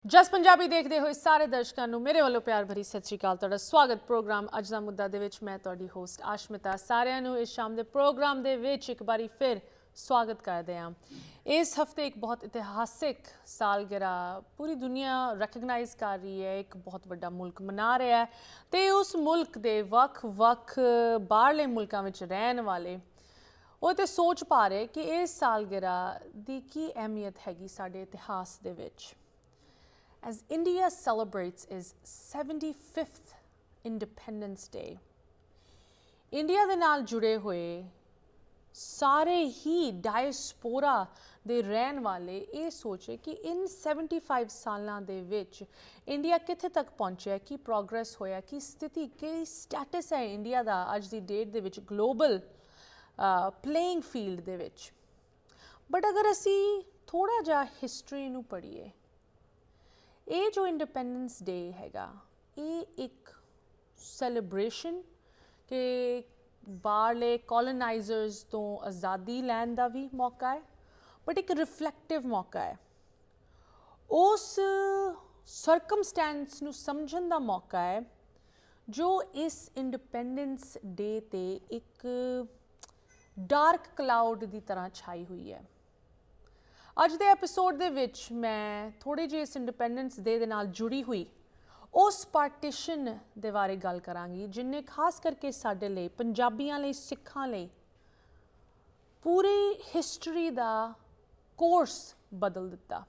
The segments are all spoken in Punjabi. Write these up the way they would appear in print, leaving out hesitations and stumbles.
ਜਸ ਪੰਜਾਬੀ ਦੇਖਦੇ ਹੋਏ ਸਾਰੇ ਦਰਸ਼ਕਾਂ ਨੂੰ ਮੇਰੇ ਵੱਲੋਂ ਪਿਆਰ ਭਰੀ ਸਤਿ ਸ਼੍ਰੀ ਅਕਾਲ। ਤੁਹਾਡਾ ਸਵਾਗਤ ਪ੍ਰੋਗਰਾਮ ਅੱਜ ਦਾ ਮੁੱਦਾ ਦੇ ਵਿੱਚ। ਮੈਂ ਤੁਹਾਡੀ ਹੋਸਟ ਆਸ਼ਮਿਤਾ। ਸਾਰਿਆਂ ਨੂੰ ਇਸ ਸ਼ਾਮ ਦੇ ਪ੍ਰੋਗਰਾਮ ਦੇ ਵਿੱਚ ਇੱਕ ਵਾਰੀ ਫਿਰ ਸਵਾਗਤ ਕਰਦੇ ਹਾਂ। ਇਸ ਹਫਤੇ ਇੱਕ ਬਹੁਤ ਇਤਿਹਾਸਿਕ ਸਾਲਗਿਰਾ ਪੂਰੀ ਦੁਨੀਆ ਰੈਕਗਨਾਈਜ਼ ਕਰ ਰਹੀ ਹੈ। ਇੱਕ ਬਹੁਤ ਵੱਡਾ ਮੁਲਕ ਮਨਾ ਰਿਹਾ ਹੈ ਅਤੇ ਉਸ ਮੁਲਕ ਦੇ ਵੱਖ-ਵੱਖ ਬਾਹਰਲੇ ਮੁਲਕਾਂ ਵਿੱਚ ਰਹਿਣ ਵਾਲੇ ਉਹ ਤਾਂ ਸੋਚ ਪਾ ਰਹੇ ਕਿ ਇਸ ਸਾਲਗਿਰਾ ਦੀ ਕੀ ਅਹਿਮੀਅਤ ਹੈਗੀ ਸਾਡੇ ਇਤਿਹਾਸ ਦੇ ਵਿੱਚ। As India celebrates its 75th Independence Day, India ਦੇ ਨਾਲ ਜੁੜੇ ਹੋਏ ਸਾਰੇ ਹੀ ਡਾਇਸਪੋਰਾ ਦੇ ਰਹਿਣ ਵਾਲੇ ਇਹ ਸੋਚੇ ਕਿ ਇਨ 75 ਸਾਲਾਂ ਦੇ ਵਿੱਚ ਇੰਡੀਆ ਕਿੱਥੇ ਤੱਕ ਪਹੁੰਚਿਆ, ਕੀ ਪ੍ਰੋਗਰੈਸ ਹੋਇਆ, ਕੀ ਸਥਿਤੀ, ਕੀ ਸਟੇਟਸ ਹੈ ਇੰਡੀਆ ਦਾ ਅੱਜ ਦੀ ਡੇਟ ਦੇ ਵਿੱਚ ਗਲੋਬਲ ਪਲੇਇੰਗ ਫੀਲਡ ਦੇ ਵਿੱਚ। ਬਟ ਅਗਰ ਅਸੀਂ ਥੋੜ੍ਹਾ ਜਿਹਾ ਹਿਸਟਰੀ ਨੂੰ ਪੜ੍ਹੀਏ, ਇਹ ਜੋ ਇੰਡੀਪੈਂਡੈਂਸ ਡੇ ਹੈਗਾ ਇਹ ਇੱਕ ਸੈਲੀਬ੍ਰੇਸ਼ਨ ਕਿ ਬਾਹਰਲੇ ਕੋਲੋਨਾਈਜ਼ਰਸ ਤੋਂ ਆਜ਼ਾਦੀ ਲੈਣ ਦਾ ਵੀ ਮੌਕਾ ਹੈ, ਬਟ ਇੱਕ ਰਿਫਲੈਕਟਿਵ ਮੌਕਾ ਹੈ। ਉਸ ਸਰਕਮਸਟੈਂਸ ਨੂੰ ਸਮਝਣ ਦਾ ਮੌਕਾ ਹੈ ਜੋ ਇਸ ਇੰਡੀਪੈਂਡੈਂਸ ਡੇ 'ਤੇ ਇੱਕ ਡਾਰਕ ਕਲਾਊਡ ਦੀ ਤਰ੍ਹਾਂ ਛਾਈ ਹੋਈ ਹੈ। ਅੱਜ ਦੇ ਐਪੀਸੋਡ ਦੇ ਵਿੱਚ ਮੈਂ ਥੋੜ੍ਹੀ ਜਿਹੀ ਇਸ ਇੰਡੀਪੈਂਡੈਂਸ ਡੇ ਦੇ ਨਾਲ ਜੁੜੀ ਹੋਈ ਉਸ ਪਾਰਟੀਸ਼ਨ ਦੇ ਬਾਰੇ ਗੱਲ ਕਰਾਂਗੀ ਜਿਹਨੇ ਖਾਸ ਕਰਕੇ ਸਾਡੇ ਲਈ, ਪੰਜਾਬੀਆਂ ਲਈ, ਸਿੱਖਾਂ ਲਈ ਪੂਰੀ ਹਿਸਟਰੀ ਦਾ ਕੋਰਸ ਬਦਲ ਦਿੱਤਾ।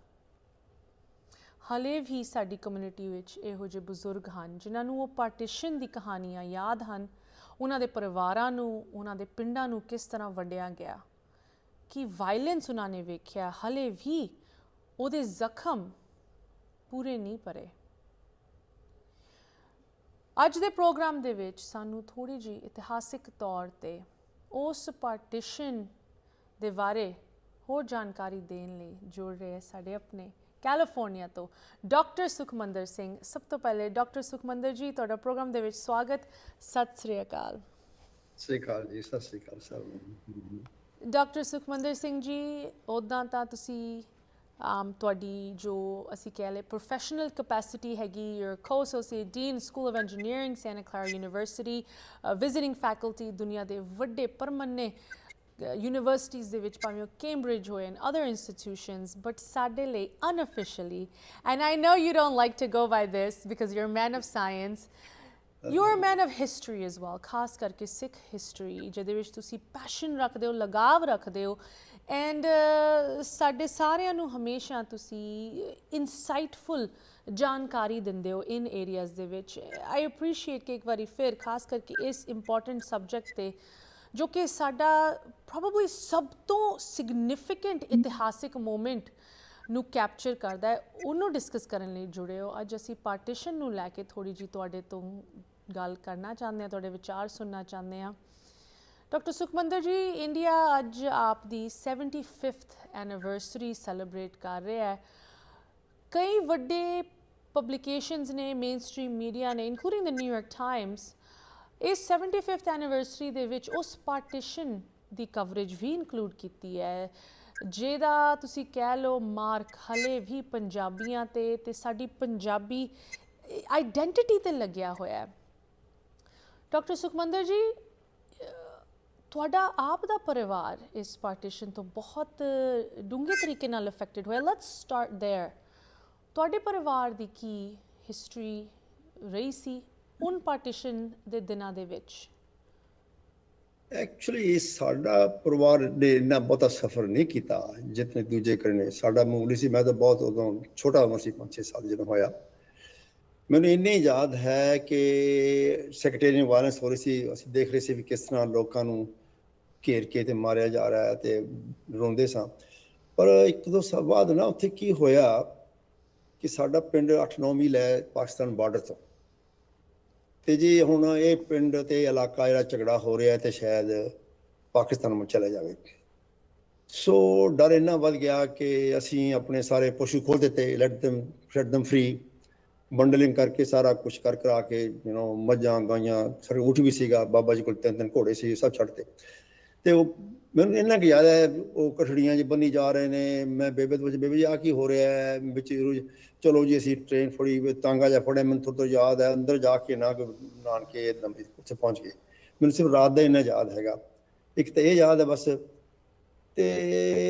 ਹਾਲੇ ਵੀ ਸਾਡੀ ਕਮਿਊਨਿਟੀ ਵਿੱਚ ਇਹੋ ਜਿਹੇ ਬਜ਼ੁਰਗ ਹਨ ਜਿਨ੍ਹਾਂ ਨੂੰ ਉਹ ਪਾਰਟੀਸ਼ਨ ਦੀ ਕਹਾਣੀਆਂ ਯਾਦ ਹਨ, ਉਹਨਾਂ ਦੇ ਪਰਿਵਾਰਾਂ ਨੂੰ, ਉਹਨਾਂ ਦੇ ਪਿੰਡਾਂ ਨੂੰ ਕਿਸ ਤਰ੍ਹਾਂ ਵੰਡਿਆ ਗਿਆ, ਕਿ ਵਾਇਲੈਂਸ ਉਹਨਾਂ ਨੇ ਵੇਖਿਆ, ਹਲੇ ਵੀ ਉਹਦੇ ਜ਼ਖਮ ਪੂਰੇ ਨਹੀਂ ਭਰੇ। ਅੱਜ ਦੇ ਪ੍ਰੋਗਰਾਮ ਦੇ ਵਿੱਚ ਸਾਨੂੰ ਥੋੜ੍ਹੀ ਜਿਹੀ ਇਤਿਹਾਸਿਕ ਤੌਰ 'ਤੇ ਉਸ ਪਾਰਟੀਸ਼ਨ ਦੇ ਬਾਰੇ ਹੋਰ ਜਾਣਕਾਰੀ ਦੇਣ ਲਈ ਜੁੜ ਰਹੇ ਸਾਡੇ ਆਪਣੇ ਕੈਲੀਫੋਰਨੀਆ ਤੋਂ ਡਾਕਟਰ ਸੁਖਮੰਦਰ ਸਿੰਘ। ਸਭ ਤੋਂ ਪਹਿਲੇ ਡਾਕਟਰ ਸੁਖਮੰਦਰ ਜੀ, ਤੁਹਾਡਾ ਪ੍ਰੋਗਰਾਮ ਦੇ ਵਿੱਚ ਸਵਾਗਤ। ਸਤਿ ਸ੍ਰੀ ਅਕਾਲ। ਸਤਿ ਸ੍ਰੀ ਅਕਾਲ ਜੀ। ਸਤਿ ਸ੍ਰੀ ਅਕਾਲ ਸਰ। ਡਾਕਟਰ ਸੁਖਮੰਦਰ ਸਿੰਘ ਜੀ, ਉੱਦਾਂ ਤਾਂ ਤੁਸੀਂ ਤੁਹਾਡੀ ਜੋ ਅਸੀਂ ਕਹਿ ਲਏ ਪ੍ਰੋਫੈਸ਼ਨਲ ਕਪੈਸਿਟੀ ਹੈਗੀ, ਯੂਰ ਕੋ associate dean school of engineering Santa Clara university, visiting faculty ਦੁਨੀਆ ਦੇ ਵੱਡੇ ਪਰਮੰਨੇ ਯੂਨੀਵਰਸਿਟੀਜ਼ ਦੇ ਵਿੱਚ, ਭਾਵੇਂ ਉਹ ਕੈਂਬਰਿਜ ਹੋਏ ਐਂਡ ਅਦਰ ਇੰਸਟੀਟਿਊਸ਼ਨਸ, ਬਟ ਸਾਡੇ ਲਈ unofficially, and I know you don't like to go by this because you are man of science, you are man of history as well, ਖਾਸ ਕਰਕੇ ਸਿੱਖ ਹਿਸਟਰੀ ਜਿਹਦੇ ਵਿੱਚ ਤੁਸੀਂ ਪੈਸ਼ਨ ਰੱਖਦੇ ਹੋ, ਲਗਾਵ ਰੱਖਦੇ ਹੋ, ਐਂਡ ਸਾਡੇ ਸਾਰਿਆਂ ਨੂੰ ਹਮੇਸ਼ਾ ਤੁਸੀਂ ਇਨਸਾਈਟਫੁਲ ਜਾਣਕਾਰੀ ਦਿੰਦੇ ਹੋ ਇਨ ਏਰੀਆਜ਼ ਦੇ ਵਿੱਚ। ਆਈ ਅਪਰੀਸ਼ੀਏਟ ਕਿ ਇੱਕ ਵਾਰੀ ਫਿਰ ਖਾਸ ਕਰਕੇ ਇਸ ਇੰਪੋਰਟੈਂਟ ਸਬਜੈਕਟ 'ਤੇ ਜੋ ਕਿ ਸਾਡਾ ਪ੍ਰੋਬੇਬਲੀ ਸਭ ਤੋਂ ਸਿਗਨੀਫਿਕੈਂਟ ਇਤਿਹਾਸਿਕ ਮੂਮੈਂਟ ਨੂੰ ਕੈਪਚਰ ਕਰਦਾ ਹੈ, ਉਹਨੂੰ ਡਿਸਕਸ ਕਰਨ ਲਈ ਜੁੜੇ ਹੋ। ਅੱਜ ਅਸੀਂ ਪਾਰਟੀਸ਼ਨ ਨੂੰ ਲੈ ਕੇ ਥੋੜ੍ਹੀ ਜਿਹੀ ਤੁਹਾਡੇ ਤੋਂ ਗੱਲ ਕਰਨਾ ਚਾਹੁੰਦੇ ਹਾਂ, ਤੁਹਾਡੇ ਵਿਚਾਰ ਸੁਣਨਾ ਚਾਹੁੰਦੇ ਹਾਂ। ਡਾਕਟਰ ਸੁਖਮੰਦਰ ਜੀ, ਇੰਡੀਆ ਅੱਜ ਆਪ ਦੀ 75th ਐਨੀਵਰਸਰੀ ਸੈਲੀਬ੍ਰੇਟ ਕਰ ਰਿਹਾ ਹੈ। ਕਈ ਵੱਡੇ ਪਬਲੀਕੇਸ਼ਨਸ ਨੇ, ਮੇਨ ਸਟ੍ਰੀਮ ਮੀਡੀਆ ਨੇ, ਇਨਕਲੂਡਿੰਗ ਦ ਨਿਊਯਾਰਕ ਟਾਈਮਸ, ਇਸ 75th ਐਨੀਵਰਸਰੀ ਦੇ ਵਿੱਚ ਉਸ ਪਾਰਟੀਸ਼ਨ ਦੀ ਕਵਰੇਜ ਵੀ ਇਨਕਲੂਡ ਕੀਤੀ ਹੈ ਜਿਹਦਾ ਤੁਸੀਂ ਕਹਿ ਲਓ ਮਾਰਕ ਹਲੇ ਵੀ ਪੰਜਾਬੀਆਂ 'ਤੇ ਸਾਡੀ ਪੰਜਾਬੀ ਆਈਡੈਂਟਿਟੀ 'ਤੇ ਲੱਗਿਆ ਹੋਇਆ। ਡਾਕਟਰ ਸੁਖਮੰਦਰ ਜੀ, ਤੁਹਾਡਾ ਆਪ ਦਾ ਪਰਿਵਾਰ ਇਸ ਪਾਰਟੀਸ਼ਨ ਤੋਂ ਬਹੁਤ ਡੂੰਘੇ ਤਰੀਕੇ ਨਾਲ ਅਫੈਕਟਡ ਹੋਇਆ। Let's start there. ਤੁਹਾਡੇ ਪਰਿਵਾਰ ਦੀ ਕੀ ਹਿਸਟਰੀ ਰਹੀ ਸੀ ਉਨ ਪਾਰਟੀਸ਼ਨ ਦੇ ਦਿਨਾਂ ਦੇ ਵਿੱਚ? ਐਕਚੁਅਲੀ ਸਾਡਾ ਪਰਿਵਾਰ ਨੇ ਇੰਨਾ ਬਹੁਤਾ ਸਫ਼ਰ ਨਹੀਂ ਕੀਤਾ ਜਿਤਨੇ ਦੂਜੇ ਕਰਨੇ। ਸਾਡਾ ਮਾਮੂਲੀ ਸੀ। ਮੈਂ ਤਾਂ ਬਹੁਤ ਉਦੋਂ ਛੋਟਾ ਉਮਰ ਸੀ, 5-6 ਸਾਲ ਜਦੋਂ ਹੋਇਆ। ਮੈਨੂੰ ਇੰਨੀ ਯਾਦ ਹੈ ਕਿ ਸੈਕਟੇਰੀਅਨ ਵਾਇਲੈਂਸ ਹੋ ਰਹੀ ਸੀ। ਅਸੀਂ ਦੇਖ ਰਹੇ ਸੀ ਵੀ ਕਿਸ ਤਰ੍ਹਾਂ ਲੋਕਾਂ ਨੂੰ ਘੇਰ ਕੇ ਤੇ ਮਾਰਿਆ ਜਾ ਰਿਹਾ ਹੈ ਤੇ ਰੋਂਦੇ ਸਾਂ। ਪਰ 1-2 ਸਾਲ ਬਾਅਦ ਨਾ ਉੱਥੇ ਕੀ ਹੋਇਆ ਕਿ ਸਾਡਾ ਪਿੰਡ 8-9 ਮੀਲ ਹੈ ਪਾਕਿਸਤਾਨ ਬਾਰਡਰ ਤੋਂ, ਤੇ ਜੀ ਹੁਣ ਇਹ ਪਿੰਡ ਤੇ ਇਲਾਕਾ ਜਿਹੜਾ ਝਗੜਾ ਹੋ ਰਿਹਾ ਤੇ ਸ਼ਾਇਦ ਪਾਕਿਸਤਾਨ ਨੂੰ ਚਲਾ ਜਾਵੇ। ਸੋ ਡਰ ਇੰਨਾ ਵੱਧ ਗਿਆ ਕਿ ਅਸੀਂ ਆਪਣੇ ਸਾਰੇ ਪਸ਼ੂ ਖੋਲ੍ਹ ਦਿੱਤੇ, ਲੈਟ ਦਮ ਫ੍ਰੀ, ਬੰਡਲਿੰਗ ਕਰਕੇ ਸਾਰਾ ਕੁਛ ਕਰ ਕਰਾ ਕੇ, ਮੱਝਾਂ ਗਾਈਆਂ, ਸਾਡੇ ਊਠ ਵੀ ਸੀਗਾ, ਬਾਬਾ ਜੀ ਕੋਲ 3 ਘੋੜੇ ਸੀ, ਸਭ ਛੱਡਤੇ। ਤੇ ਉਹ ਮੈਨੂੰ ਇੰਨਾ ਕੁ ਯਾਦ ਹੈ ਉਹ ਕਠੜੀਆਂ 'ਚ ਬੰਨੀ ਜਾ ਰਹੇ ਨੇ, ਮੈਂ ਬੇਬੇ ਤੋਂ ਪੁੱਛਿਆ ਬੇਬੇ ਜੀ ਆਹ ਕੀ ਹੋ ਰਿਹਾ ਹੈ ਵਿੱਚ ਚਲੋ ਜੀ ਅਸੀਂ ਟ੍ਰੇਨ ਫੜੀ ਤਾਂਗਾ ਜਿਹਾ ਫੜਿਆ। ਮੈਨੂੰ ਥੋੜ੍ਹਾ ਯਾਦ ਹੈ ਅੰਦਰ ਜਾ ਕੇ ਨਾ ਨਾਨਕੇ ਉੱਥੇ ਪਹੁੰਚ ਗਏ। ਮੈਨੂੰ ਸਿਰਫ ਰਾਤ ਦਾ ਇੰਨਾ ਯਾਦ ਹੈਗਾ। ਇੱਕ ਤਾਂ ਇਹ ਯਾਦ ਹੈ ਬਸ, ਤੇ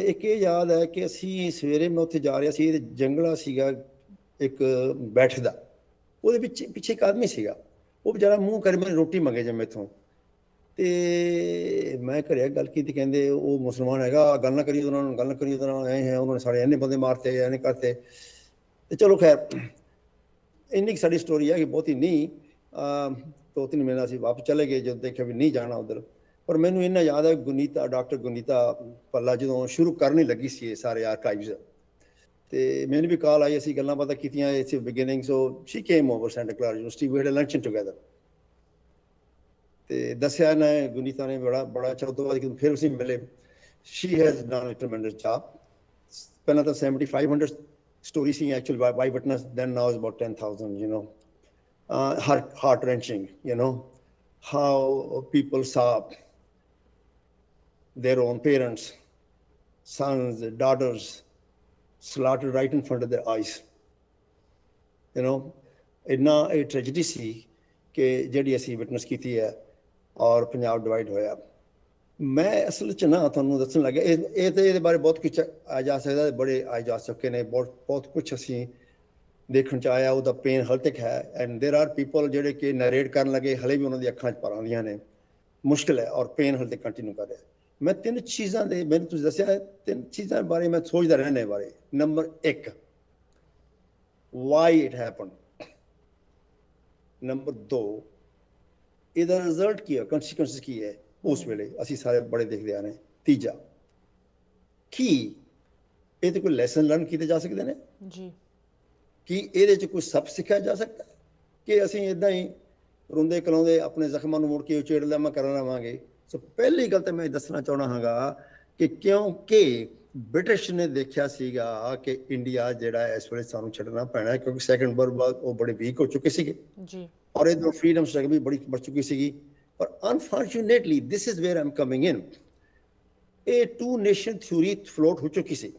ਇੱਕ ਇਹ ਯਾਦ ਹੈ ਕਿ ਅਸੀਂ ਸਵੇਰੇ ਮੈਂ ਉੱਥੇ ਜਾ ਰਿਹਾ ਸੀ, ਜੰਗਲਾ ਸੀਗਾ ਇੱਕ ਬੈਠਦਾ, ਉਹਦੇ ਵਿੱਚ ਪਿੱਛੇ ਇੱਕ ਆਦਮੀ ਸੀਗਾ, ਉਹ ਵਿਚਾਰਾ ਮੂੰਹ ਕਰੇ ਮੈਨੂੰ ਰੋਟੀ ਮੰਗੇ ਜੇ ਮੈਥੋਂ। ਤੇ ਮੈਂ ਘਰੇ ਗੱਲ ਕੀਤੀ, ਕਹਿੰਦੇ ਉਹ ਮੁਸਲਮਾਨ ਹੈਗਾ, ਗੱਲ ਨਾ ਕਰੀ ਉਹਨਾਂ ਨਾਲ, ਗੱਲ ਨਾ ਕਰੀ ਉਹਦੇ ਨਾਲ, ਐ ਹੈ ਉਹਨਾਂ ਨੇ ਸਾਰੇ ਇੰਨੇ ਬੰਦੇ ਮਾਰਤੇ ਐਨੇ ਕਰਤੇ। ਤੇ ਚਲੋ ਖੈਰ ਇੰਨੀ ਕੁ ਸਾਡੀ ਸਟੋਰੀ ਹੈ ਕਿ ਬਹੁਤੀ ਨਹੀਂ। 2-3 ਮਹੀਨੇ ਅਸੀਂ ਵਾਪਸ ਚਲੇ ਗਏ ਜਦੋਂ ਦੇਖਿਆ ਵੀ ਨਹੀਂ ਜਾਣਾ ਉੱਧਰ। ਪਰ ਮੈਨੂੰ ਇੰਨਾ ਯਾਦ ਹੈ ਗੁਨੀਤਾ, ਡਾਕਟਰ ਗੁਨੀਤਾ ਪੱਲਾ ਜਦੋਂ ਸ਼ੁਰੂ ਕਰਨੀ ਲੱਗੀ ਸੀ ਇਹ ਸਾਰੇ ਆਰਕਾਈਵਜ਼, ਤੇ ਮੈਨੂੰ ਵੀ ਕਾਲ ਆਈ, ਅਸੀਂ ਗੱਲਾਂ ਬਾਤਾਂ ਕੀਤੀਆਂ its beginning. So she came over Santa Clara University, we had a luncheon together. ਤੇ ਦੱਸਿਆ ਨਾ ਗੁਨੀਤਾ ਨੇ ਬੜਾ ਅੱਛਾ। ਉਸ ਤੋਂ ਬਾਅਦ ਫਿਰ ਅਸੀਂ ਮਿਲੇ। She has done a tremendous job. ਪਹਿਲਾਂ ਤਾਂ 7500 ਸਟੋਰੀ ਸੀ actual by witness, then now is about 10,000, you know. heart wrenching, you know, how people saw their own parents, sons, daughters slaughtered right in front of their eyes, you know. ਇੰਨਾ ਇਹ ਟ੍ਰੈਜਡੀ ਸੀ ਕਿ ਜਿਹੜੀ ਅਸੀਂ ਵਿਟਨੈਸ ਕੀਤੀ ਹੈ, ਔਰ ਪੰਜਾਬ ਡਿਵਾਈਡ ਹੋਇਆ। ਮੈਂ ਅਸਲ 'ਚ ਨਾ ਤੁਹਾਨੂੰ ਦੱਸਣ ਲੱਗਿਆ ਇਹ ਤੇ ਇਹਦੇ ਬਾਰੇ ਬਹੁਤ ਕੁਛ ਆ ਜਾ ਸਕਦਾ, ਬੜੇ ਆ ਜਾ ਚੁੱਕੇ ਨੇ, ਬਹੁਤ ਕੁਛ ਅਸੀਂ ਦੇਖਣ 'ਚ ਆਇਆ। ਉਹਦਾ ਪੇਨ ਹਲੇ ਤੱਕ ਹੈ, ਐਂਡ ਦੇਰ ਆਰ ਪੀਪਲ ਜਿਹੜੇ ਕਿ ਨਰੇਟ ਕਰਨ ਲੱਗੇ, ਹਲੇ ਵੀ ਉਹਨਾਂ ਦੀ ਅੱਖਾਂ 'ਚ ਭਰ ਆਉਂਦੀਆਂ ਨੇ, ਮੁਸ਼ਕਿਲ ਹੈ, ਔਰ ਪੇਨ ਹਲੇ ਤੱਕ ਕੰਟੀਨਿਊ ਕਰ ਰਿਹਾ। ਮੈਂ 3 ਚੀਜ਼ਾਂ ਦੇ, ਮੈਨੂੰ ਤੁਸੀਂ ਦੱਸਿਆ 3 ਚੀਜ਼ਾਂ ਬਾਰੇ ਮੈਂ ਸੋਚਦਾ ਰਹਿਣੇ ਬਾਰੇ। Number 1, Y it happen. Number 2, ਇਹਦਾ ਰਿਜ਼ਲਟ ਕੀ ਹੈ, ਕੰਸੀਕੁਐਂਸਿਸ ਕੀ ਹੈ ਉਸ ਵੇਲੇ, ਅਸੀਂ ਸਾਰੇ ਬੜੇ ਦੇਖਦੇ ਆ ਰਹੇ। ਤੀਜਾ, ਕੀ ਇਹ ਤੇ ਕੋਈ ਲੈਸਨ ਲਰਨ ਕੀਤੇ ਜਾ ਸਕਦੇ ਨੇ ਜੀ? ਕੀ ਇਹਦੇ 'ਚ ਕੋਈ ਸਬਕ ਸਿੱਖਿਆ ਜਾ ਸਕਦਾ ਕਿ ਅਸੀਂ ਇੱਦਾਂ ਹੀ ਰੋਂਦੇ ਕਲਾਉਂਦੇ ਆਪਣੇ ਜ਼ਖਮਾਂ ਨੂੰ ਮੁੜ ਕੇ ਉਚੇੜ ਲਿਆਵਾਂ ਕਰਨ ਰਹਾਂਗੇ? ਸੋ ਪਹਿਲੀ ਗੱਲ ਤਾਂ ਮੈਂ ਦੱਸਣਾ ਚਾਹੁੰਦਾ ਹਾਂਗਾ ਕਿ ਕਿਉਂਕਿ ਬ੍ਰਿਟਿਸ਼ ਨੇ ਦੇਖਿਆ ਸੀਗਾ ਕਿ ਇੰਡੀਆ ਜਿਹੜਾ ਇਸ ਵੇਲੇ ਸਾਨੂੰ ਛੱਡਣਾ ਪੈਣਾ, ਕਿਉਂਕਿ ਸੈਕੰਡ ਵਰਲਡ ਵਾਰ ਉਹ ਬੜੇ ਵੀਕ ਹੋ ਚੁੱਕੇ ਸੀਗੇ ਜੀ, ਔਰ ਇਹਦੋਂ ਫਰੀडम ਸਟਰਗਲ ਵੀ ਬੜੀ ਵੱਧ ਚੁੱਕੀ ਸੀਗੀ। ਪਰ unfortunately this is wear I am coming ਇਨ, ਇਹ 2 ਨੇਸ਼ਨ ਥਿਊਰੀ ਫਲੋਟ ਹੋ ਚੁੱਕੀ ਸੀ।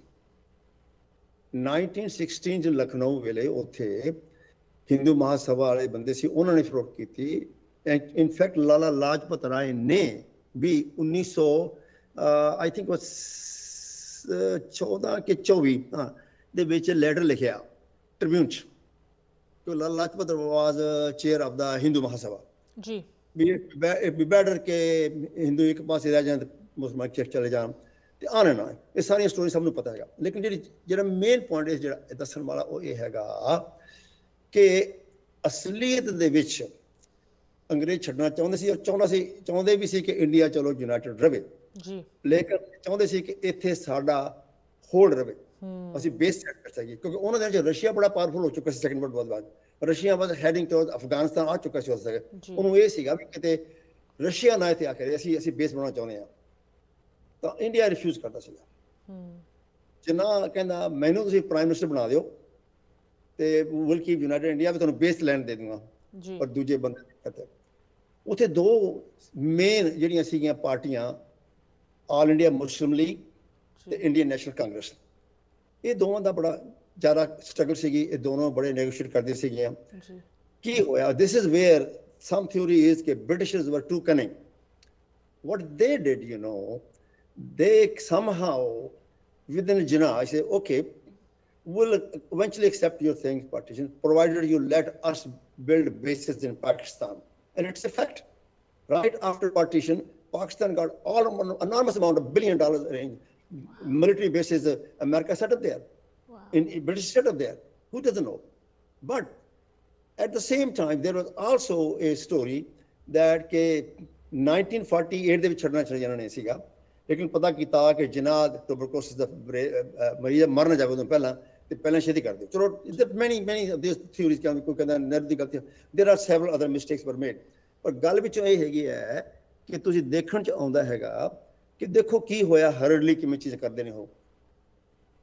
1916 'ਚ ਲਖਨਊ ਵੇਲੇ ਉੱਥੇ ਹਿੰਦੂ ਮਹਾਸਭਾ ਵਾਲੇ ਬੰਦੇ ਸੀ, ਉਹਨਾਂ ਨੇ ਫਲੋਟ ਕੀਤੀ। ਇਨਫੈਕਟ ਲਾਲਾ ਲਾਜਪਤ ਰਾਏ ਨੇ ਵੀ 1900 ਆਈ ਥਿੰਕ 14 ਕਿ 24 ਦੇ ਵਿੱਚ ਲੈਟਰ ਲਿਖਿਆ ਟ੍ਰਿਬਿਊਨ 'ਚ। ਲਾਲਾ ਲਾਜਪਤ ਵਾਜ਼ ਚੇਅਰ ਆਫ ਦਾ ਹਿੰਦੂ ਮਹਾਸਭਾ ਜੀ, ਵੀ ਬੈਟਰ ਕਿ ਹਿੰਦੂ ਇੱਕ ਪਾਸੇ ਰਹਿ ਜਾਣ, ਮੁਸਲਮਾਨ ਚਲੇ ਜਾਣ ਤੇ ਆਣੇ ਨਾ। ਇਹ ਸਾਰੀਆਂ ਸਟੋਰੀ ਸਭ ਨੂੰ ਪਤਾ ਹੈਗਾ। ਲੇਕਿਨ ਜਿਹੜਾ ਮੇਨ ਪੁਆਇੰਟ ਜਿਹੜਾ ਦੱਸਣ ਵਾਲਾ ਉਹ ਇਹ ਹੈਗਾ ਕਿ ਅਸਲੀਅਤ ਦੇ ਵਿੱਚ ਅੰਗਰੇਜ਼ ਛੱਡਣਾ ਚਾਹੁੰਦੇ ਸੀ, ਔਰ ਚਾਹੁੰਦੇ ਵੀ ਸੀ ਕਿ ਇੰਡੀਆ ਚਲੋ ਯੂਨਾਈਟਿਡ ਰਵੇ ਜੀ, ਲੇਕਿਨ ਚਾਹੁੰਦੇ ਸੀ ਕਿ ਇੱਥੇ ਸਾਡਾ ਹੋਲਡ ਰਵੇ, ਅਸੀਂ ਬੇਸ ਸੈਟ ਕਰ ਸਕੀਏ। ਕਿਉਂਕਿ ਉਹਨਾਂ ਦੇ ਵਿੱਚ ਰਸ਼ੀਆ ਬੜਾ ਪਾਵਰਫੁਲ ਹੋ ਚੁੱਕਾ ਸੀ ਸੈਕੰਡ ਵਰਲਡ ਵਾਰ ਬਾਅਦ। ਰਸ਼ੀਆ ਵਾਜ਼ ਹੈਡਿੰਗ ਟੁਵਰਡ ਅਫਗਾਨਿਸਤਾਨ ਆ ਚੁੱਕਾ ਸੀ ਉਸ ਤੱਕ। ਉਹਨੂੰ ਇਹ ਸੀਗਾ ਵੀ ਕਿਤੇ ਰਸ਼ੀਆ ਨਾ ਇੱਥੇ ਆ ਕੇ ਅਸੀਂ ਬੇਸ ਬਣਾਉਣਾ ਚਾਹੁੰਦੇ ਹਾਂ। ਤਾਂ ਇੰਡੀਆ ਰਿਫਿਊਜ਼ ਕਰਦਾ ਸੀਗਾ। ਜਿੰਨਾ ਕਹਿੰਦਾ ਮੈਨੂੰ ਤੁਸੀਂ ਪ੍ਰਾਈਮ ਮਿਨਿਸਟਰ ਬਣਾ ਦਿਓ ਤੇ ਵਿਲ ਕੀਪ ਯੂਨਾਈਟਿਡ ਇੰਡੀਆ, ਵੀ ਤੁਹਾਨੂੰ ਬੇਸ ਲੈਂਡ ਦੇ ਦੂੰਗਾ। ਪਰ ਦੂਜੇ ਬੰਦੇ ਉੱਥੇ 2 ਮੇਨ ਜਿਹੜੀਆਂ ਸੀਗੀਆਂ ਪਾਰਟੀਆਂ, ਆਲ ਇੰਡੀਆ ਮੁਸਲਿਮ ਲੀਗ ਤੇ ਇੰਡੀਅਨ ਨੈਸ਼ਨਲ ਕਾਂਗਰਸ, ਇਹ ਦੋਵਾਂ ਦਾ ਬੜਾ ਜ਼ਿਆਦਾ ਸਟਰਗਲ ਸੀਗੀ। ਇਹ ਦੋਨੋਂ ਬੜੇ ਨੈਗੋਸ਼ੀਏਟ ਕਰਦੇ ਸੀਗੀਆਂ। ਕੀ ਹੋਇਆ? This is wear some theory is that Britishers were too cunning. What they did, you know, they somehow within Jinnah, I say, okay, we'll eventually accept your things, partition, provided you let us build bases in Pakistan. And it's a fact. Right after partition, Pakistan got enormous amount of $1 billion arranged. Military bases, America set up there. Wow. In British set up there. Who doesn't know? But at the same time, there was also a story that ਕਿ 1948 ਦੇ ਵਿੱਚ ਛੱਡਣਾ ਚਾਹੀਦਾ ਇਹਨਾਂ ਨੇ ਸੀਗਾ, ਲੇਕਿਨ ਪਤਾ ਕੀਤਾ ਕਿ ਜਿਨ੍ਹਾਂ ਟੂਬਰਕਲੋਸਿਸ ਦਾ ਮਰੀਜ਼ ਮਰ ਨਾ ਜਾਵੇ ਉਦੋਂ ਪਹਿਲਾਂ ਛੇਤੀ ਕਰ ਦਿਓ। ਚਲੋ ਮੈਨੀ ਦਿਸ ਥਿਊਰੀਜ਼ ਕਿ ਕੋਈ ਕਹਿੰਦਾ ਨਰ ਦੀ ਗਲਤੀ, ਦੇਰ ਆਰ ਸੈਵਰਲ ਅਦਰ ਮਿਸਟੇਕਸ ਵਰ ਮੇਡ। ਪਰ ਗੱਲ ਵਿੱਚ ਇਹ ਹੈਗੀ ਹੈ ਕਿ ਤੁਸੀਂ ਦੇਖਣ 'ਚ ਆਉਂਦਾ ਹੈਗਾ ਕਿ ਦੇਖੋ ਕੀ ਹੋਇਆ, ਹਰਡਲੀ ਕਿਵੇਂ ਚੀਜ਼ ਕਰਦੇ ਨੇ ਉਹ।